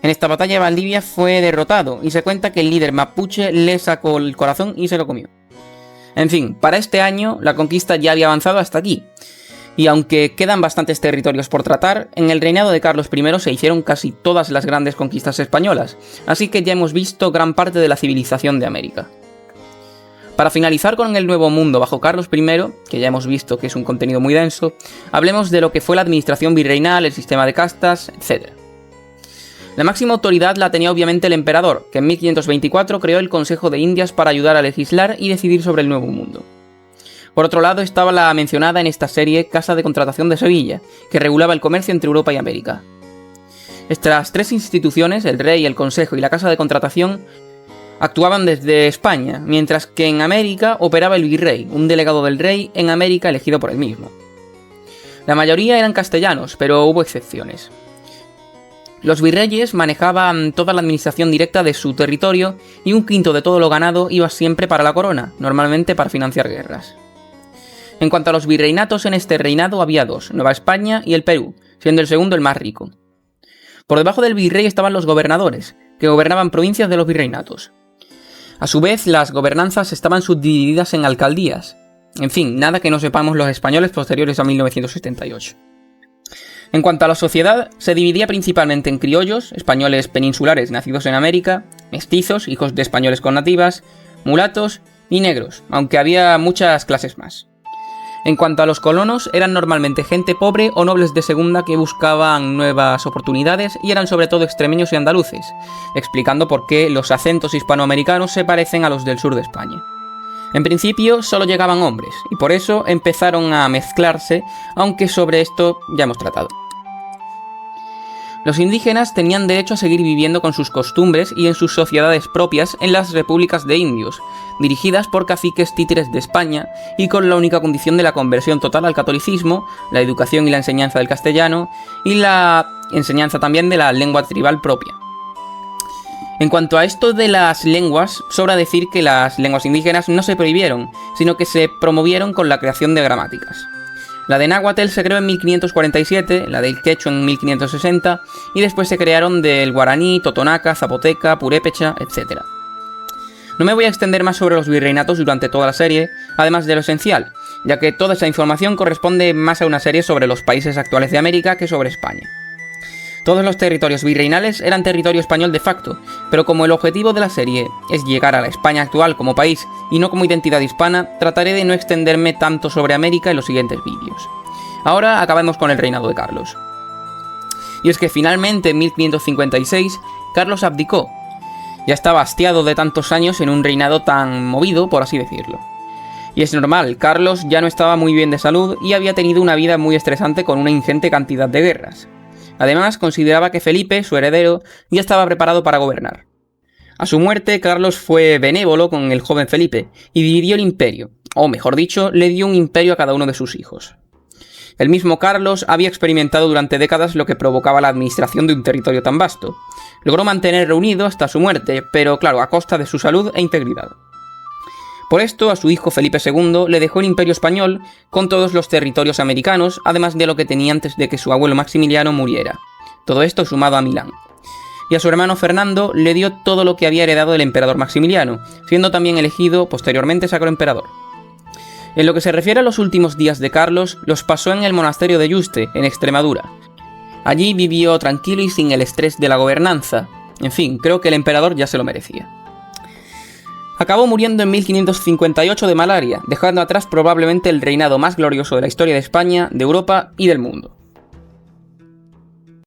En esta batalla Valdivia fue derrotado y se cuenta que el líder mapuche le sacó el corazón y se lo comió. En fin, para este año la conquista ya había avanzado hasta aquí, y aunque quedan bastantes territorios por tratar, en el reinado de Carlos I se hicieron casi todas las grandes conquistas españolas, así que ya hemos visto gran parte de la civilización de América. Para finalizar con el Nuevo Mundo bajo Carlos I, que ya hemos visto que es un contenido muy denso, hablemos de lo que fue la administración virreinal, el sistema de castas, etc. La máxima autoridad la tenía obviamente el emperador, que en 1524 creó el Consejo de Indias para ayudar a legislar y decidir sobre el Nuevo Mundo. Por otro lado estaba la mencionada en esta serie Casa de Contratación de Sevilla, que regulaba el comercio entre Europa y América. Estas tres instituciones, el rey, el Consejo y la Casa de Contratación, actuaban desde España, mientras que en América operaba el virrey, un delegado del rey en América elegido por él mismo. La mayoría eran castellanos, pero hubo excepciones. Los virreyes manejaban toda la administración directa de su territorio y un quinto de todo lo ganado iba siempre para la corona, normalmente para financiar guerras. En cuanto a los virreinatos, en este reinado había dos, Nueva España y el Perú, siendo el segundo el más rico. Por debajo del virrey estaban los gobernadores, que gobernaban provincias de los virreinatos. A su vez, las gobernanzas estaban subdivididas en alcaldías. En fin, nada que no sepamos los españoles posteriores a 1978. En cuanto a la sociedad, se dividía principalmente en criollos, españoles peninsulares nacidos en América, mestizos, hijos de españoles con nativas, mulatos y negros, aunque había muchas clases más. En cuanto a los colonos, eran normalmente gente pobre o nobles de segunda que buscaban nuevas oportunidades y eran sobre todo extremeños y andaluces, explicando por qué los acentos hispanoamericanos se parecen a los del sur de España. En principio solo llegaban hombres, y por eso empezaron a mezclarse, aunque sobre esto ya hemos tratado. Los indígenas tenían derecho a seguir viviendo con sus costumbres y en sus sociedades propias en las repúblicas de indios, dirigidas por caciques títeres de España y con la única condición de la conversión total al catolicismo, la educación y la enseñanza del castellano y la enseñanza también de la lengua tribal propia. En cuanto a esto de las lenguas, sobra decir que las lenguas indígenas no se prohibieron, sino que se promovieron con la creación de gramáticas. La de náhuatl se creó en 1547, la del quechua en 1560 y después se crearon del guaraní, totonaca, zapoteca, purépecha, etc. No me voy a extender más sobre los virreinatos durante toda la serie, además de lo esencial, ya que toda esa información corresponde más a una serie sobre los países actuales de América que sobre España. Todos los territorios virreinales eran territorio español de facto, pero como el objetivo de la serie es llegar a la España actual como país y no como identidad hispana, trataré de no extenderme tanto sobre América en los siguientes vídeos. Ahora acabemos con el reinado de Carlos. Y es que finalmente en 1556 Carlos abdicó. Ya estaba hastiado de tantos años en un reinado tan movido, por así decirlo. Y es normal, Carlos ya no estaba muy bien de salud y había tenido una vida muy estresante con una ingente cantidad de guerras. Además, consideraba que Felipe, su heredero, ya estaba preparado para gobernar. A su muerte, Carlos fue benévolo con el joven Felipe y dividió el imperio, o mejor dicho, le dio un imperio a cada uno de sus hijos. El mismo Carlos había experimentado durante décadas lo que provocaba la administración de un territorio tan vasto. Logró mantenerlo unido hasta su muerte, pero claro, a costa de su salud e integridad. Por esto, a su hijo Felipe II le dejó el Imperio Español con todos los territorios americanos, además de lo que tenía antes de que su abuelo Maximiliano muriera. Todo esto sumado a Milán. Y a su hermano Fernando le dio todo lo que había heredado del emperador Maximiliano, siendo también elegido posteriormente sacro emperador. En lo que se refiere a los últimos días de Carlos, los pasó en el monasterio de Yuste, en Extremadura. Allí vivió tranquilo y sin el estrés de la gobernanza. En fin, creo que el emperador ya se lo merecía. Acabó muriendo en 1558 de malaria, dejando atrás probablemente el reinado más glorioso de la historia de España, de Europa y del mundo.